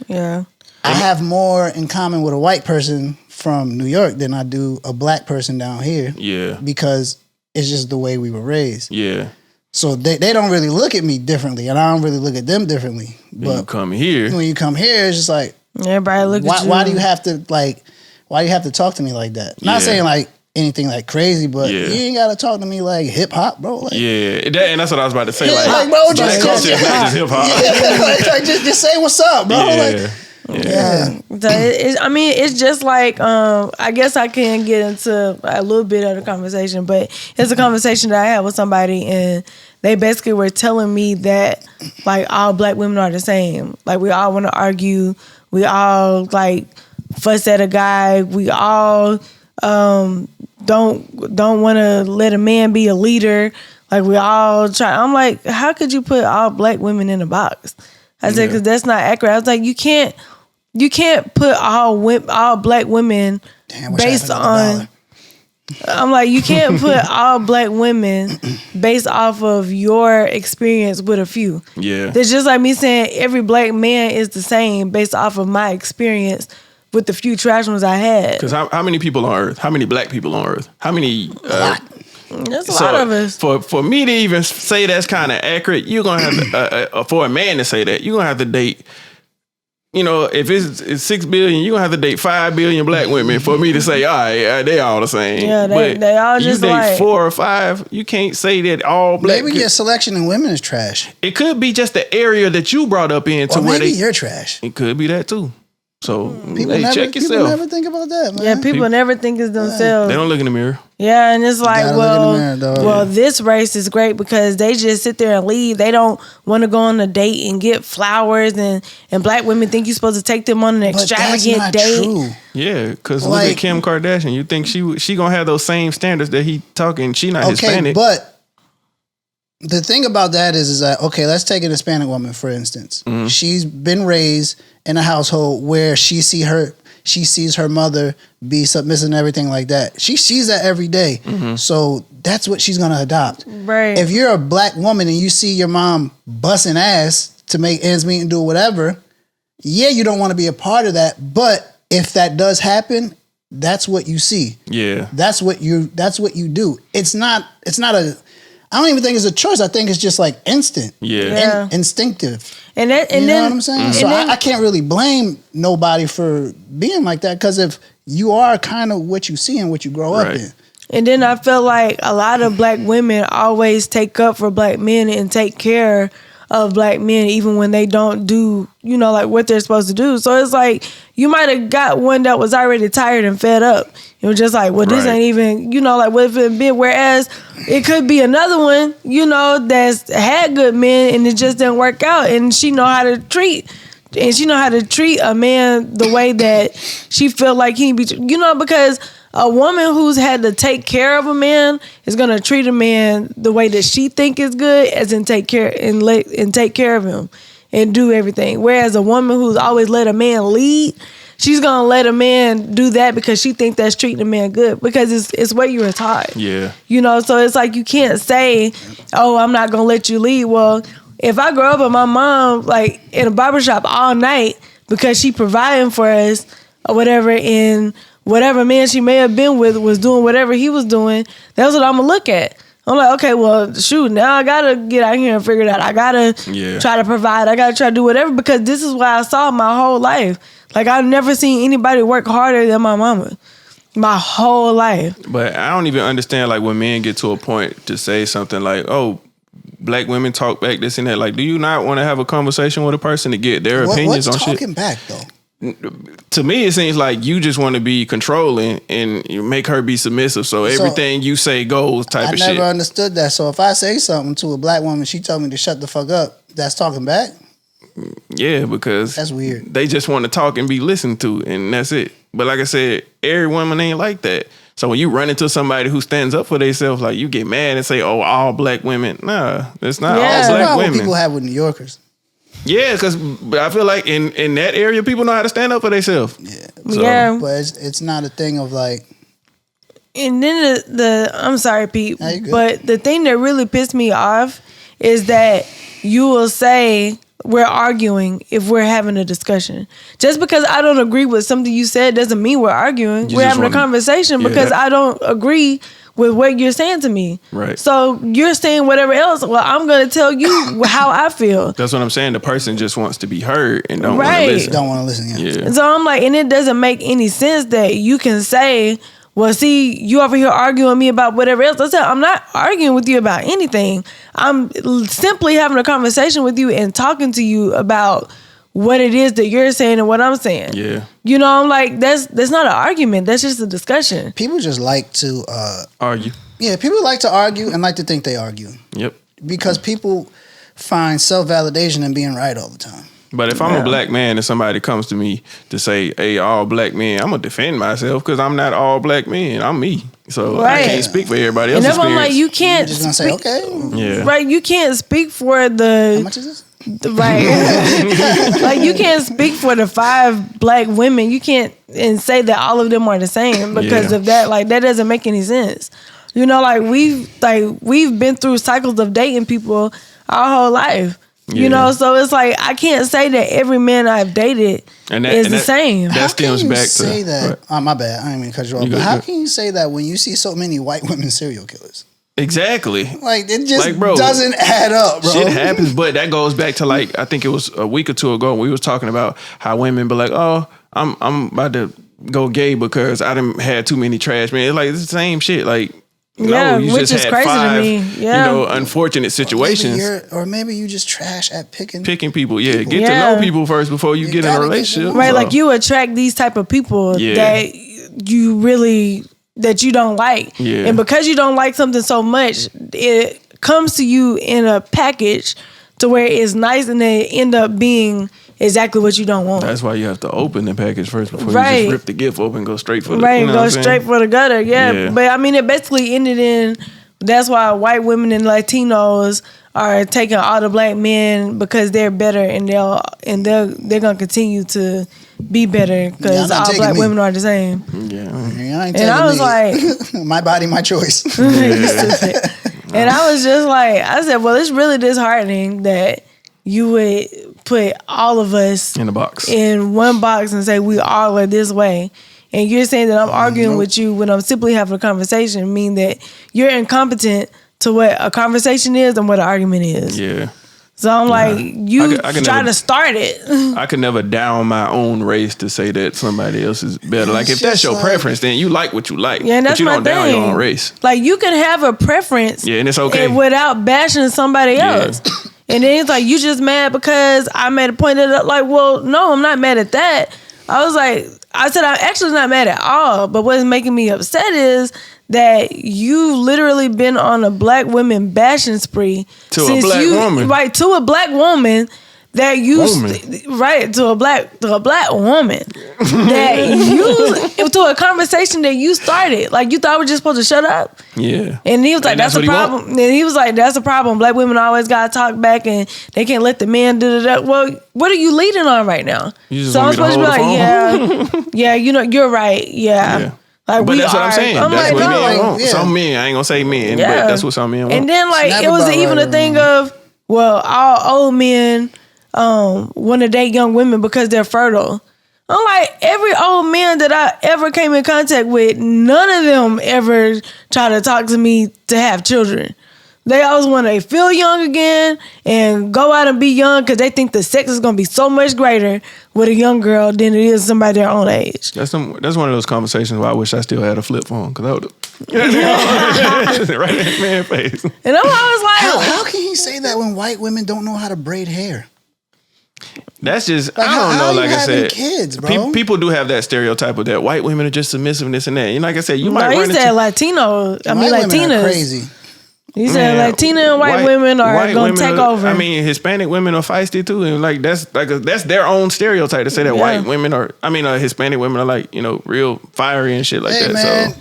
yeah, I have more in common with a white person from New York than I do a black person down here. Yeah. Because it's just the way we were raised. Yeah. So they don't really look at me differently, and I don't really look at them differently. But when you come here, it's just like everybody look at you. Why do you have to talk to me like that? Not saying like anything like crazy, but you ain't gotta talk to me like hip hop, bro. Like, and that's what I was about to say. Yeah, like bro, just hip hop. Yeah, like just say what's up, bro. Yeah. So it's just like I guess I can get into a little bit of the conversation, but it's a conversation that I had with somebody, and they basically were telling me that like all black women are the same. Like we all want to argue, we all like fuss at a guy, we all don't want to let a man be a leader. Like we all try. I'm like, how could you put all black women in a box? I said, because that's not accurate. I was like, you can't put all black women based on. I'm like, you can't put all black women based off of your experience with a few. Yeah, it's just like me saying every black man is the same based off of my experience with the few trash ones I had. Because how many people on Earth? How many black people on Earth? How many? There's a lot of us. For me to even say that's kind of accurate, you're gonna have to, for a man to say that, you're gonna have to date. You know, if it's 6 billion, you're gonna have to date 5 billion black women for me to say, all right, they all the same. Yeah, they all just you date like 4 or 5. You can't say that all black. Maybe your selection in women is trash. It could be just the area that you brought up in to Or where maybe you're trash. It could be that too. So check People yourself. never think about that, man. Yeah, people never think it's themselves. They don't look in the mirror. Yeah, and it's like, gotta look in the mirror, dog. well, this race is great because they just sit there and leave. They don't want to go on a date and get flowers, and black women think you're supposed to take them on an But that's extravagant not date. true. Yeah, because look Like- at Kim Kardashian. You think she gonna have those same standards that he talking? She not Okay, Hispanic. but the thing about that is that, okay, let's take an Hispanic woman, for instance. Mm-hmm. She's been raised in a household where she sees her mother be submissive and everything like that. She sees that every day. Mm-hmm. So that's what she's going to adopt. Right. If you're a black woman and you see your mom busting ass to make ends meet and do whatever, yeah, you don't want to be a part of that. But if that does happen, that's what you see. Yeah. That's what you do. It's not I don't even think it's a choice. I think it's just like instant. Yeah. Instinctive. And You then know what I'm saying? So then- I can't really blame nobody for being like that, because if you are kind of what you see and what you grow up Right. in. And then I felt like a lot of black women always take up for black men and take care of black men even when they don't do, like what they're supposed to do. So it's like you might have got one that was already tired and fed up. It was just like, well, this Right. ain't even, like what if it been, whereas it could be another one, that's had good men and it just didn't work out, and she know how to treat a man the way that she feel like he be, because a woman who's had to take care of a man is gonna treat a man the way that she think is good, as in take care of him and do everything. Whereas a woman who's always let a man lead, she's gonna let a man do that because she think that's treating a man good, because it's what you were taught. Yeah. So it's like you can't say, "Oh, I'm not gonna let you lead." Well, if I grow up with my mom like in a barbershop all night because she providing for us or whatever, and whatever man she may have been with was doing whatever he was doing, that's what I'm gonna look at. I'm like, okay, well, shoot, now I gotta get out here and figure it out. I gotta try to provide. I gotta try to do whatever, because this is what I saw my whole life. Like, I've never seen anybody work harder than my mama. My whole life. But I don't even understand, like, when men get to a point to say something like, oh, black women talk back, this and that. Like, do you not want to have a conversation with a person to get their opinions What's on shit? talking back, though? To me, it seems like you just want to be controlling and you make her be submissive. So everything you say goes type I of shit. never understood that. So if I say something to a black woman, she told me to shut the fuck up, that's talking back? Yeah, because That's weird. they just want to talk and be listened to, and that's it. But like I said, every woman ain't like that. So when you run into somebody who stands up for themselves, like, you get mad and say, oh, all black women. Nah, it's not Yeah. all That's black what women. people have with New Yorkers. Yeah, because I feel like in that area, people know how to stand up for themselves. Yeah. So, Yeah. But it's not a thing of like, And then I'm sorry, Pete, No, you good. but the thing that really pissed me off is that you will say we're arguing if we're having a discussion. Just because I don't agree with something you said doesn't mean we're arguing. You We're just having a wanna- conversation Yeah, because that- I don't agree with what you're saying to me. Right. So you're saying whatever else. Well, I'm going to tell you how I feel. That's what I'm saying. The person just wants to be heard and don't want Right. to listen. don't want to listen. Yeah. Yeah. And so I'm like, and it doesn't make any sense that you can say, well, see, you over here arguing with me about whatever else. I said, I'm not arguing with you about anything. I'm simply having a conversation with you and talking to you about what it is that you're saying and what I'm saying. Yeah. I'm like, that's not an argument. That's just a discussion. People just like to, Argue. people like to argue and like to think they argue, Yep. because people find self-validation in being right all the time. But if I'm a black man and somebody comes to me to say, hey, all black men, I'm going to defend myself because I'm not all black men. I'm me. So Right. I can't speak for everybody And else's that's why I'm experience. like, you can't You're just going to say, okay, Yeah. Right, you can't speak for how the much is this? right. Like, you can't speak for the 5 black women. You can't and say that all of them are the same because Yeah. of that. Like, that doesn't make any sense. Like we've been through cycles of dating people our whole life. Yeah. So it's like I can't say that every man I've dated is the same. That How stems can you back say to that? Right. My bad. I didn't mean to cut you off. You But good, how good. can you say that when you see so many white women serial killers? Exactly. Like it just Like, bro, doesn't add up, bro. Shit happens, but that goes back to like I think it was a week or two ago. We was talking about how women be like, "Oh, I'm about to go gay because I done had too many trash men." It's like it's the same shit. Like, Yeah, no, you which just is had crazy to 5, me. Yeah. unfortunate situations. Maybe you just trash at picking People, yeah. Get to Yeah. know people first before you get in a gotta get to relationship. know. Right, So, like you attract these type of people Yeah. that you really that you don't like. Yeah. And because you don't like something so much, it comes to you in a package to where it's nice and they end up being exactly what you don't want. That's why you have to open the package first before you Right. just rip the gift open and go straight for the Right, you know go what I'm saying? straight for the gutter. Yeah. Yeah. But I mean, it basically ended in that's why white women and Latinos are taking all the black men because they're better and they're gonna continue to be better because Yeah, I'm not all taking black me. women are the same. Yeah. I ain't And I was like, my body, my choice. And I was just like, I said, well, it's really disheartening that you would put all of us In the box. in one box and say we all are this way. And you're saying that I'm arguing with you when I'm simply having a conversation, mean that you're incompetent to what a conversation is and what an argument is. Yeah. So I'm like, you I can try never- to start it. I could never down my own race to say that somebody else is better. Like, if It's that's just your like- preference, then you like what you like. Yeah, and but that's you my don't down thing. your own race. Like, you can have a preference. Yeah, and it's okay. Without bashing somebody else. And then it's like, you just mad because I made a point of it. Like, well, no, I'm not mad at that. I said, I'm actually not mad at all. But what's making me upset is that you literally been on a black women bashing spree. To a black woman. Right, to a black woman. That you Woman. to a black woman that you to a conversation that you started. Like, you thought we're just supposed to shut up. Yeah. And he was like, And that's that's a what he want. problem. And he was like, that's a problem. Black women always gotta talk back and they can't let the man do that. Well, what are you leading on right now? You just So I'm want me to supposed to be hold like, yeah, you're right. Yeah. Yeah. Like, But that's what I'm saying. I'm That's like, what no. men want. yeah. Some men, I ain't gonna say men, Yeah. but that's what some men want. And then, like, It's it never was about even right a thing or of, well, all old men want to date young women because they're fertile. I'm like, every old man that I ever came in contact with, none of them ever try to talk to me to have children. They always want to feel young again and go out and be young because they think the sex is going to be so much greater with a young girl than it is somebody their own age. That's one of those conversations where I wish I still had a flip phone, because I would have right in that man's face. And I'm always like, How can he say that when white women don't know how to braid hair? That's just, Like, I don't how know, you like I having said. kids, bro? People do have that stereotype of that white women are just submissive and this and that. You know, like I said, you might no, run he said into... Latino. I mean, White women are Latinas. crazy. He said Man, Latina and white women are white going to women take are- over. I mean, Hispanic women are feisty too, and like that's their own stereotype to say that Yeah. white women are. I mean, Hispanic women are like, you know, real fiery and shit like Hey, that. man, So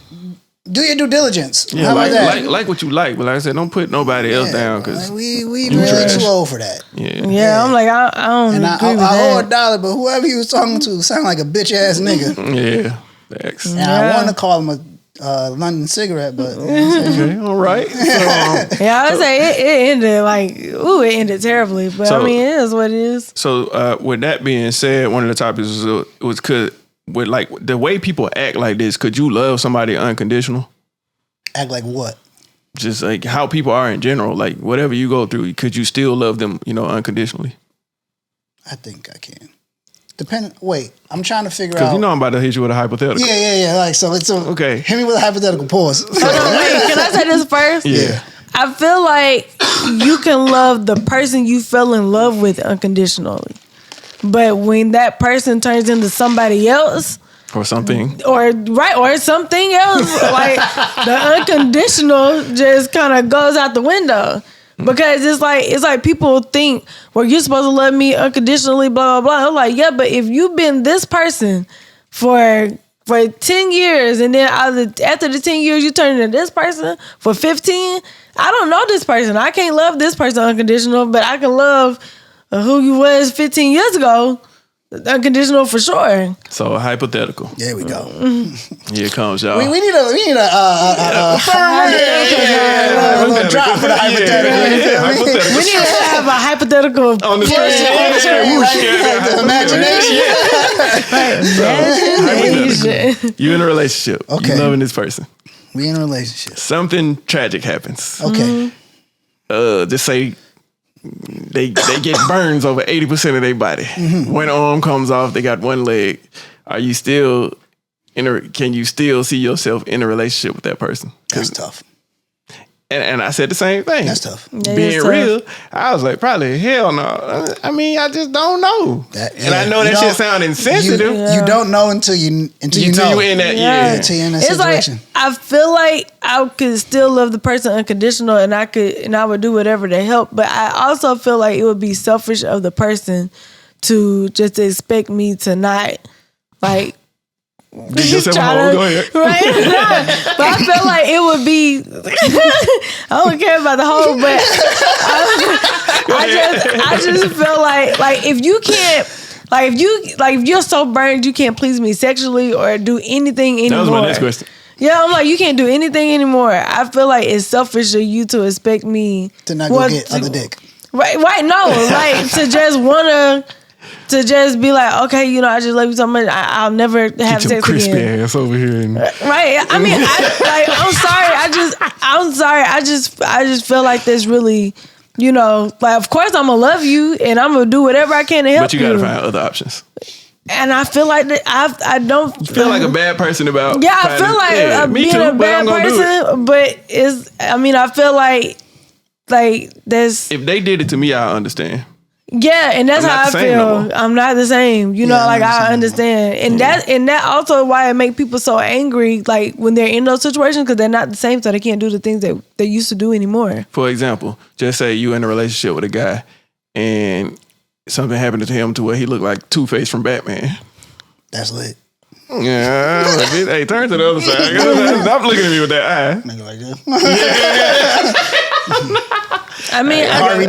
do your due diligence. yeah, How about that? like what you like, but like I said, don't put nobody else down because Like, we really too old for that. yeah, I'm like, I don't And agree with I owe a that. dollar, but whoever he was talking to sounded like a bitch ass nigga. yeah, thanks. And Yeah. I want to call him a London cigarette, but Okay, all right. So, Yeah, I would say it ended like, it ended terribly. But So- I mean, it is what it is. so with that being said, one of the topics was could with like the way people act like this. Could you love somebody unconditional? act like what? Just like how people are in general, like whatever you go through, could you still love them, you know, unconditionally? I think I can. Wait, I'm trying to figure Because out. you know I'm about to hit you with a hypothetical. Yeah. Like, so let's Okay. hit me with a hypothetical pause. Hold on, wait, can I say this first? Yeah. I feel like you can love the person you fell in love with unconditionally. But when that person turns into somebody else, Or something. or something else, like the unconditional just kind of goes out the window. Because it's like people think, well, you're supposed to love me unconditionally, blah, blah, blah. I'm like, yeah, but if you've been this person for 10 years and then after the 10 years you turn into this person for 15, I don't know this person. I can't love this person unconditional, but I can love who you was 15 years ago unconditional for sure. So hypothetical. There we go. Here it comes, y'all. We need a drop for the hypothetical. We need to have a hypothetical on the The imagination. imagination. You in a relationship. Okay. You loving this person. We in a relationship. Something tragic happens. Okay. Just say they get burns over 80% of their body. One arm comes off, they got one leg. Are you still can you still see yourself in a relationship with that person? That's tough. And I said the same thing. That's tough. Being real, I was like, probably hell no. I mean, I just don't know. And I know that shit sound insensitive. You don't know until you know. Until you in that, Until you're in that it's situation. like I feel like I could still love the person unconditional, and I would do whatever to help. But I also feel like it would be selfish of the person to just expect me to not like. Dig yourself a hole. Go ahead. Right? But I feel like it would be. I don't care about the hole, but I just feel like if you can't, if you're so burned you can't please me sexually or do anything anymore. That was my next question. Yeah, I'm like, you can't do anything anymore. I feel like it's selfish of you to expect me to not go get other dick. Right? No, like to just wanna. To just be like, okay, you know, I just love you so much. I'll never have Get your sex crispy again. ass over here. Right? I mean, I'm sorry. I just feel like this really, you know, like of course I'm gonna love you and I'm gonna do whatever I can to help you. But you gotta find other options. And I feel like that I don't feel like a bad person about. Yeah, I feel like being a bad person, but I feel like there's. If they did it to me, I understand. Yeah, and that's how I feel. No, I'm not the same. You know, like I understand. And that also why it make people so angry, like when they're in those situations, because they're not the same, so they can't do the things that they used to do anymore. For example, just say you in a relationship with a guy and something happened to him to where he looked like Two-Face from Batman. That's lit. Yeah. Hey, turn to the other side. Stop looking at me with that eye. Nigga like that. I mean, I gotta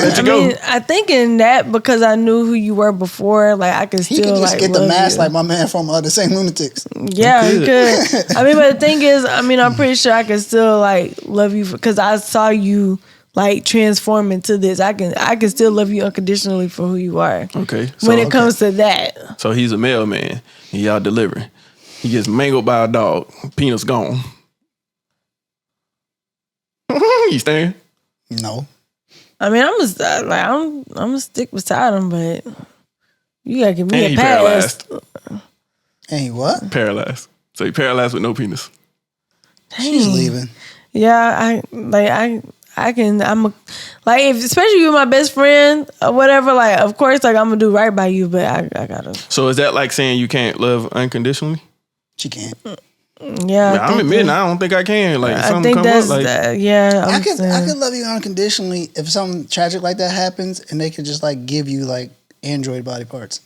let you go. I think in that because I knew who you were before, like I could still he could just like get the love mask you. like my man from the Same Lunatics. Yeah, he could. I mean, but the thing is, I'm pretty sure I can still like love you because I saw you like transform into this. I can still love you unconditionally for who you are. Okay. So, when it comes to that. So he's a mailman and y'all delivering. He gets mangled by a dog. Penis gone. You staying? No. I mean, I'm gonna stick beside him, but you gotta give me and a pass. Paralyzed. And he what? Paralyzed. So he paralyzed with no penis. She's leaving. Yeah, especially you my best friend or whatever, like of course like I'm gonna do right by you, but I gotta. So is that like saying you can't love unconditionally? She can't. Yeah, I'm admitting I don't think I can. Like I something think come that's up, like I could love you unconditionally if something tragic like that happens and they could just like give you like android body parts.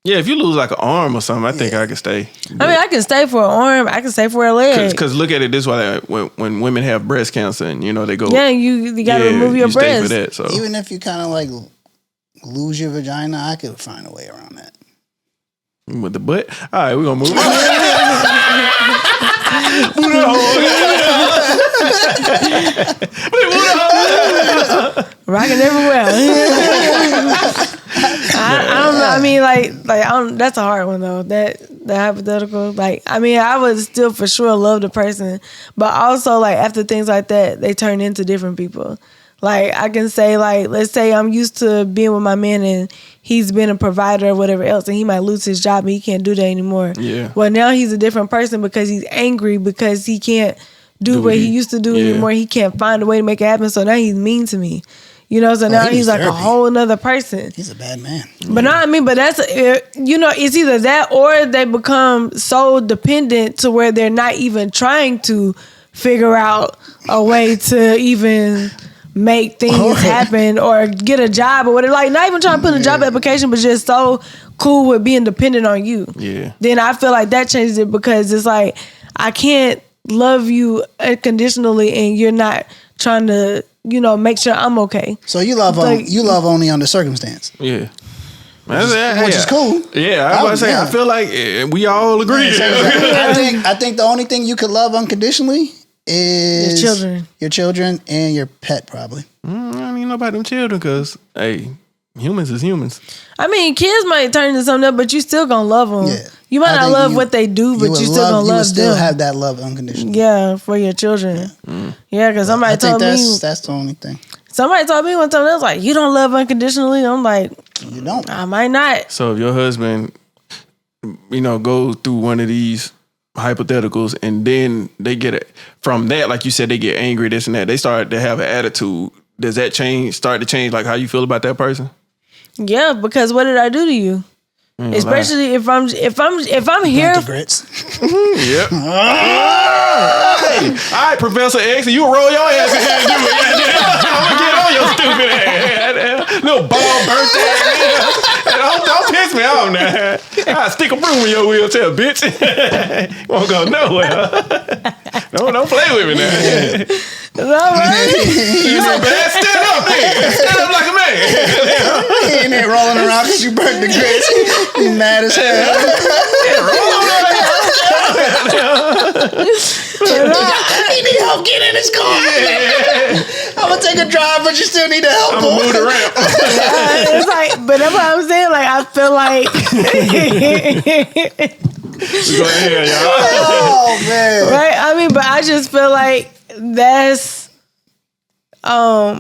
Yeah, if you lose like an arm or something, I think I could stay. But, I mean, I can stay for an arm. I can stay for a leg. Because look at it this way: when women have breast cancer and they go, yeah, you got to remove your breast. Stay for that, so. Even if you kind of like lose your vagina, I could find a way around that. With the butt? All right, we're going to move on. Rocking everywhere. I don't know. I mean, like that's a hard one though. That hypothetical. Like, I mean, I would still for sure love the person, but also like after things like that, they turn into different people. Like I can say, like, let's say I'm used to being with my man and he's been a provider or whatever else, and he might lose his job and he can't do that anymore. Yeah. Well, now he's a different person because he's angry because he can't do what he used to do anymore. He can't find a way to make it happen. So now he's mean to me. So now he's like a whole nother person. He's a bad man. But no, I mean, but that's, it's either that or they become so dependent to where they're not even trying to figure out a way to even make things happen or get a job or whatever. Like, not even trying to put in a job application, but just so cool with being dependent on you. Yeah. Then I feel like that changes it because it's like, I can't love you unconditionally and you're not trying to, make sure I'm okay. So you love only under circumstance. Yeah. Which is cool. Yeah, I was about to say, I feel like we all agree. I think the only thing you could love unconditionally is your children and your pet, probably. I don't even know about them children because, hey, Humans is humans. I mean, kids might turn into something else, but you still gonna love them. Yeah. You might not love what they do, but you still gonna You love would still them. have that love unconditionally. Yeah, for your children. Yeah, because somebody told me that's the only thing. somebody told me one time they was like, "You don't love unconditionally." I'm like, You don't. I might not. So if your husband, goes through one of these hypotheticals and then they get it from that, like you said, they get angry, this and that, they start to have an attitude. Does that start to change like how you feel about that person? Yeah, because what did I do to you? Especially if I'm here. The grits. Yep. All right, Professor X, you roll your ass in here and do it. I'm gonna get on your stupid ass. Little ball burnt ass. Don't piss me off now. I'll stick a broom in your wheelchair, bitch. Won't go nowhere. Don't play with me now. No, right? You know, bad. Stand up, man. Stand up like a man. He ain't there rolling around because you burnt the grits. You mad as hell. Roll on that. He need help getting in his car. I'm gonna take a drive, but you still need to help I'm him. gonna move the ramp. It's like, but that's what I'm saying. Like, I feel like, Go ahead, y'all. Oh man. right? I mean, but I just feel like that's, I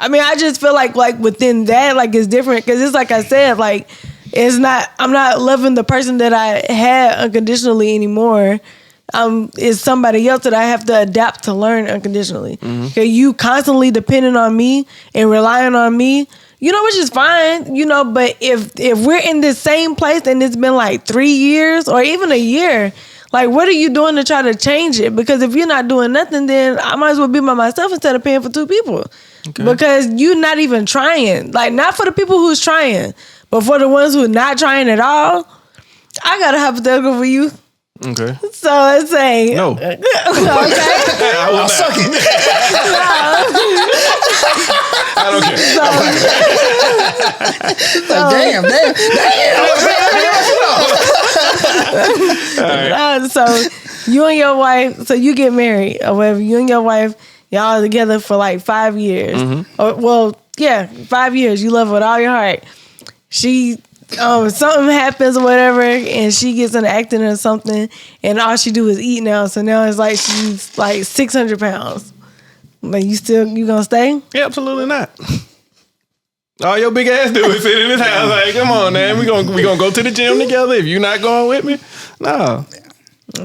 mean, I just feel like within that, like it's different because it's like I said, like it's not. I'm not loving the person that I had unconditionally anymore. It's somebody else that I have to adapt to learn unconditionally. Okay, you constantly depending on me and relying on me, which is fine, but if we're in this same place and it's been like 3 years or even a year, like what are you doing to try to change it? Because if you're not doing nothing, then I might as well be by myself instead of paying for 2 people. Okay. Because you're not even trying. Like, not for the people who's trying, but for the ones who are not trying at all. I got a hypothetical for you. Okay. So let's say No. Okay. I'll suck it. I don't care. Damn. So you and your wife, so you get married or whatever. You and your wife, y'all are together for like 5 years. Or 5 years. You love her with all your heart. She. Something happens or whatever, and she gets in an accident or something, and all she do is eat now. So now it's like she's like 600 pounds. But you gonna stay? Yeah, absolutely not. All your big ass do is sit in his house like, come on, man, we gonna go to the gym together. If you're not going with me, no.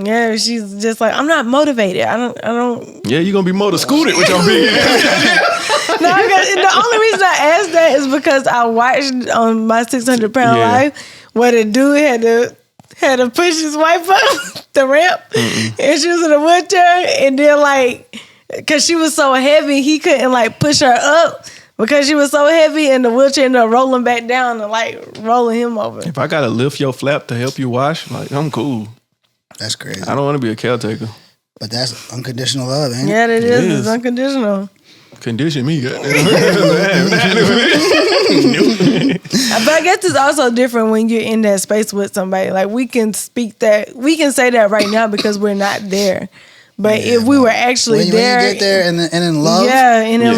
Yeah, she's just like, I'm not motivated. I don't. Yeah, you're gonna be motor scooted with your big ass. No, the only reason I asked that is because I watched on my 600-pound life where the dude had to push his wife up the ramp, and she was in a wheelchair, and then because she was so heavy, he couldn't push her up because she was so heavy, and the wheelchair ended up rolling back down and rolling him over. If I gotta lift your flap to help you wash, I'm cool. That's crazy. I don't want to be a caretaker. But that's unconditional love, ain't it? Yeah, it is. It's unconditional. Condition me, But I guess it's also different when you're in that space with somebody. Like, we can say that right now because we're not there. But if we were actually there, when you get there and in love,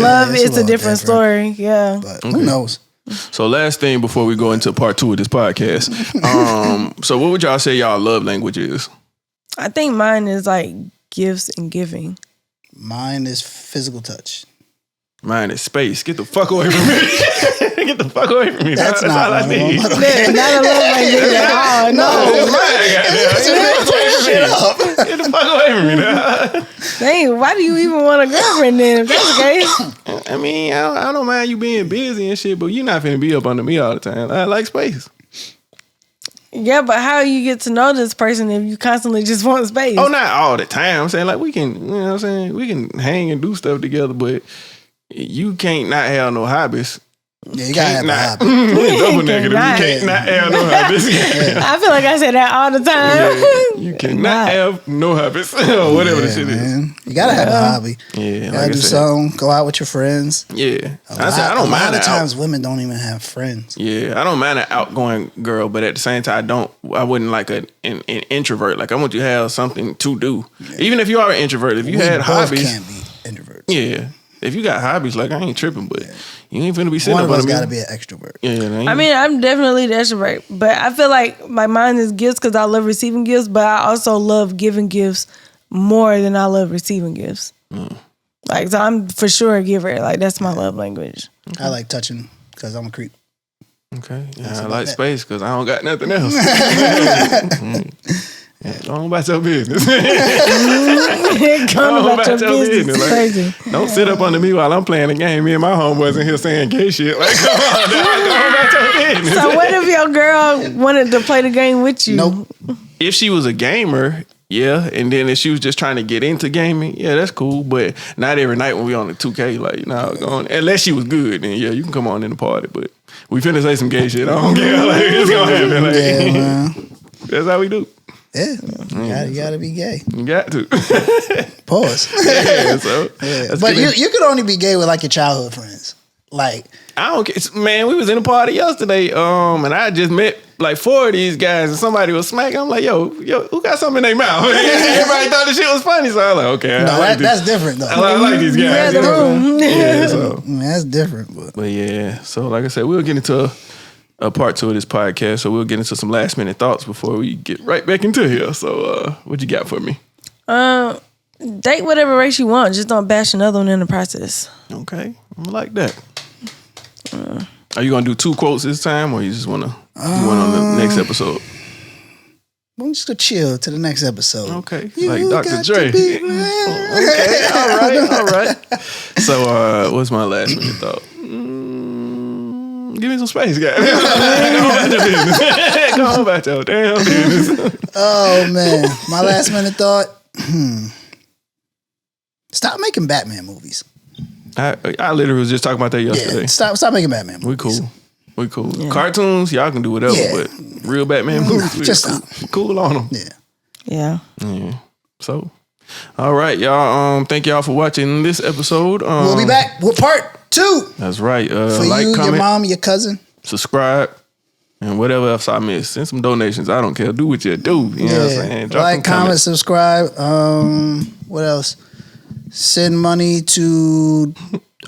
love, it's a different story. Yeah, but who knows? So last thing before we go into part 2 of this podcast, so what would y'all say y'all love language is? I think mine is gifts and giving. Mine is physical touch. Mine is space. Get the fuck away from me. Get the fuck away from me. That's all I need. Okay. Not a love language at all. No. Get the fuck away from me now. Dang, why do you even want a girlfriend then if that's the case? I mean, I don't mind you being busy and shit, but you're not finna be up under me all the time. I like space. Yeah, but how you get to know this person if you constantly just want space? Oh, not all the time. I'm saying we can, we can hang and do stuff together, but you can't not have no hobbies. Yeah, you gotta have a hobby. Double negative. You can't not have no hobbies. I feel like I say that all the time. Yeah, you cannot have no hobbies or whatever the shit is. You gotta have a hobby. Yeah, you gotta do something. Go out with your friends. Yeah, I don't mind. A lot of times women don't even have friends. Yeah, I don't mind an outgoing girl, but at the same time, I wouldn't like an introvert. Like, I want you to have something to do. Yeah. Even if you are an introvert, if you had hobbies, can't be introverts. Yeah. if you got hobbies, like I ain't tripping, but you ain't finna be sitting One up of on us me. got to be an extrovert. Yeah, I mean, I'm definitely the extrovert, but I feel like my mine is gifts because I love receiving gifts, but I also love giving gifts more than I love receiving gifts. Like, so I'm for sure a giver. Like, that's my love language. I like touching because I'm a creep. Okay. Yeah, I like space because I don't got nothing else. Go on about your business. Go on about your business. Like, Crazy. don't sit up under me while I'm playing the game. Me and my homeboys in here saying gay shit. Like, come on, now, go on about your business. So what if your girl wanted to play the game with you? Nope. If she was a gamer, yeah, and then if she was just trying to get into gaming, yeah, that's cool. But not every night when we on the 2K, like, nah, go on. Unless she was good, then yeah, you can come on in the party. But we finna say some gay shit. I don't care. Like, it's gonna happen. Like, Yeah, man. that's how we do. Yeah, you gotta be gay. You got to. Pause. Yeah, so But you could only be gay with like your childhood friends. Like, I don't care. Man, we was in a party yesterday, and I just met like 4 of these guys, and somebody was smacking. I'm like, yo, who got something in their mouth? Everybody thought the shit was funny, so I was like, okay, I like that's different though. I like these guys. Yeah, the room. Yeah, so. That's different. But yeah, so like I said, we'll get into a part 2 of this podcast, so we'll get into some last minute thoughts before we get right back into here. So what you got for me? Date whatever race you want. Just don't bash another one in the process. Okay, I like that. Are you gonna do 2 quotes this time, or you just wanna do one on the next episode? I'm just gonna chill to the next episode. Okay, You like Dr. got Dre. to be Okay, all right. So, what's my last minute thought? Give me some space, guys. Go on about your business. Go on about your damn business. Oh man, my last minute thought. Stop making Batman movies. I literally was just talking about that yesterday. Yeah, stop making Batman movies. We cool. Yeah. Cartoons, y'all can do whatever, but real Batman movies, just we cool on them. Yeah. So, all right, y'all. Thank y'all for watching this episode. We'll be back with part 2. That's right. For like, you, comment, your mom, your cousin. subscribe, and whatever else I missed. Send some donations. I don't care. Do what you do. You know what I'm saying? Drop Like, comment, subscribe. What else? Send money to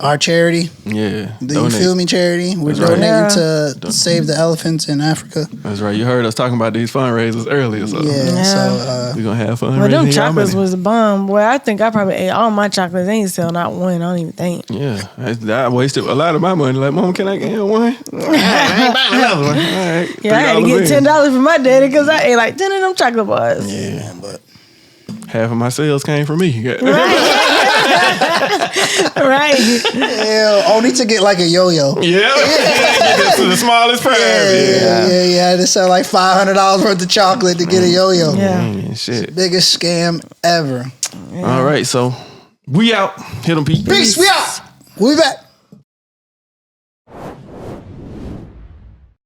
our charity. Yeah. The You Feel Me charity. We're donating to save the elephants in Africa. That's right. You heard us talking about these fundraisers earlier. So so we're going to have fun. Well, them chocolates was a bomb. Boy, I think I probably ate all my chocolates. They ain't sell not one. I don't even think. Yeah. I wasted a lot of my money. Like, Mom, can I get one? I ain't buying another one. All right. Yeah, I had to get $10 from my daddy because I ate like 10 of them chocolate bars. Yeah, but half of my sales came from me. Right. Yeah, only to get like a yo-yo. Yeah. Get to the smallest prize. Yeah. They sell like $500 worth of chocolate to get a yo-yo. Yeah. Shit. Biggest scam ever. All right, so we out. Hit them, Pete. Peace. We out. We'll be back.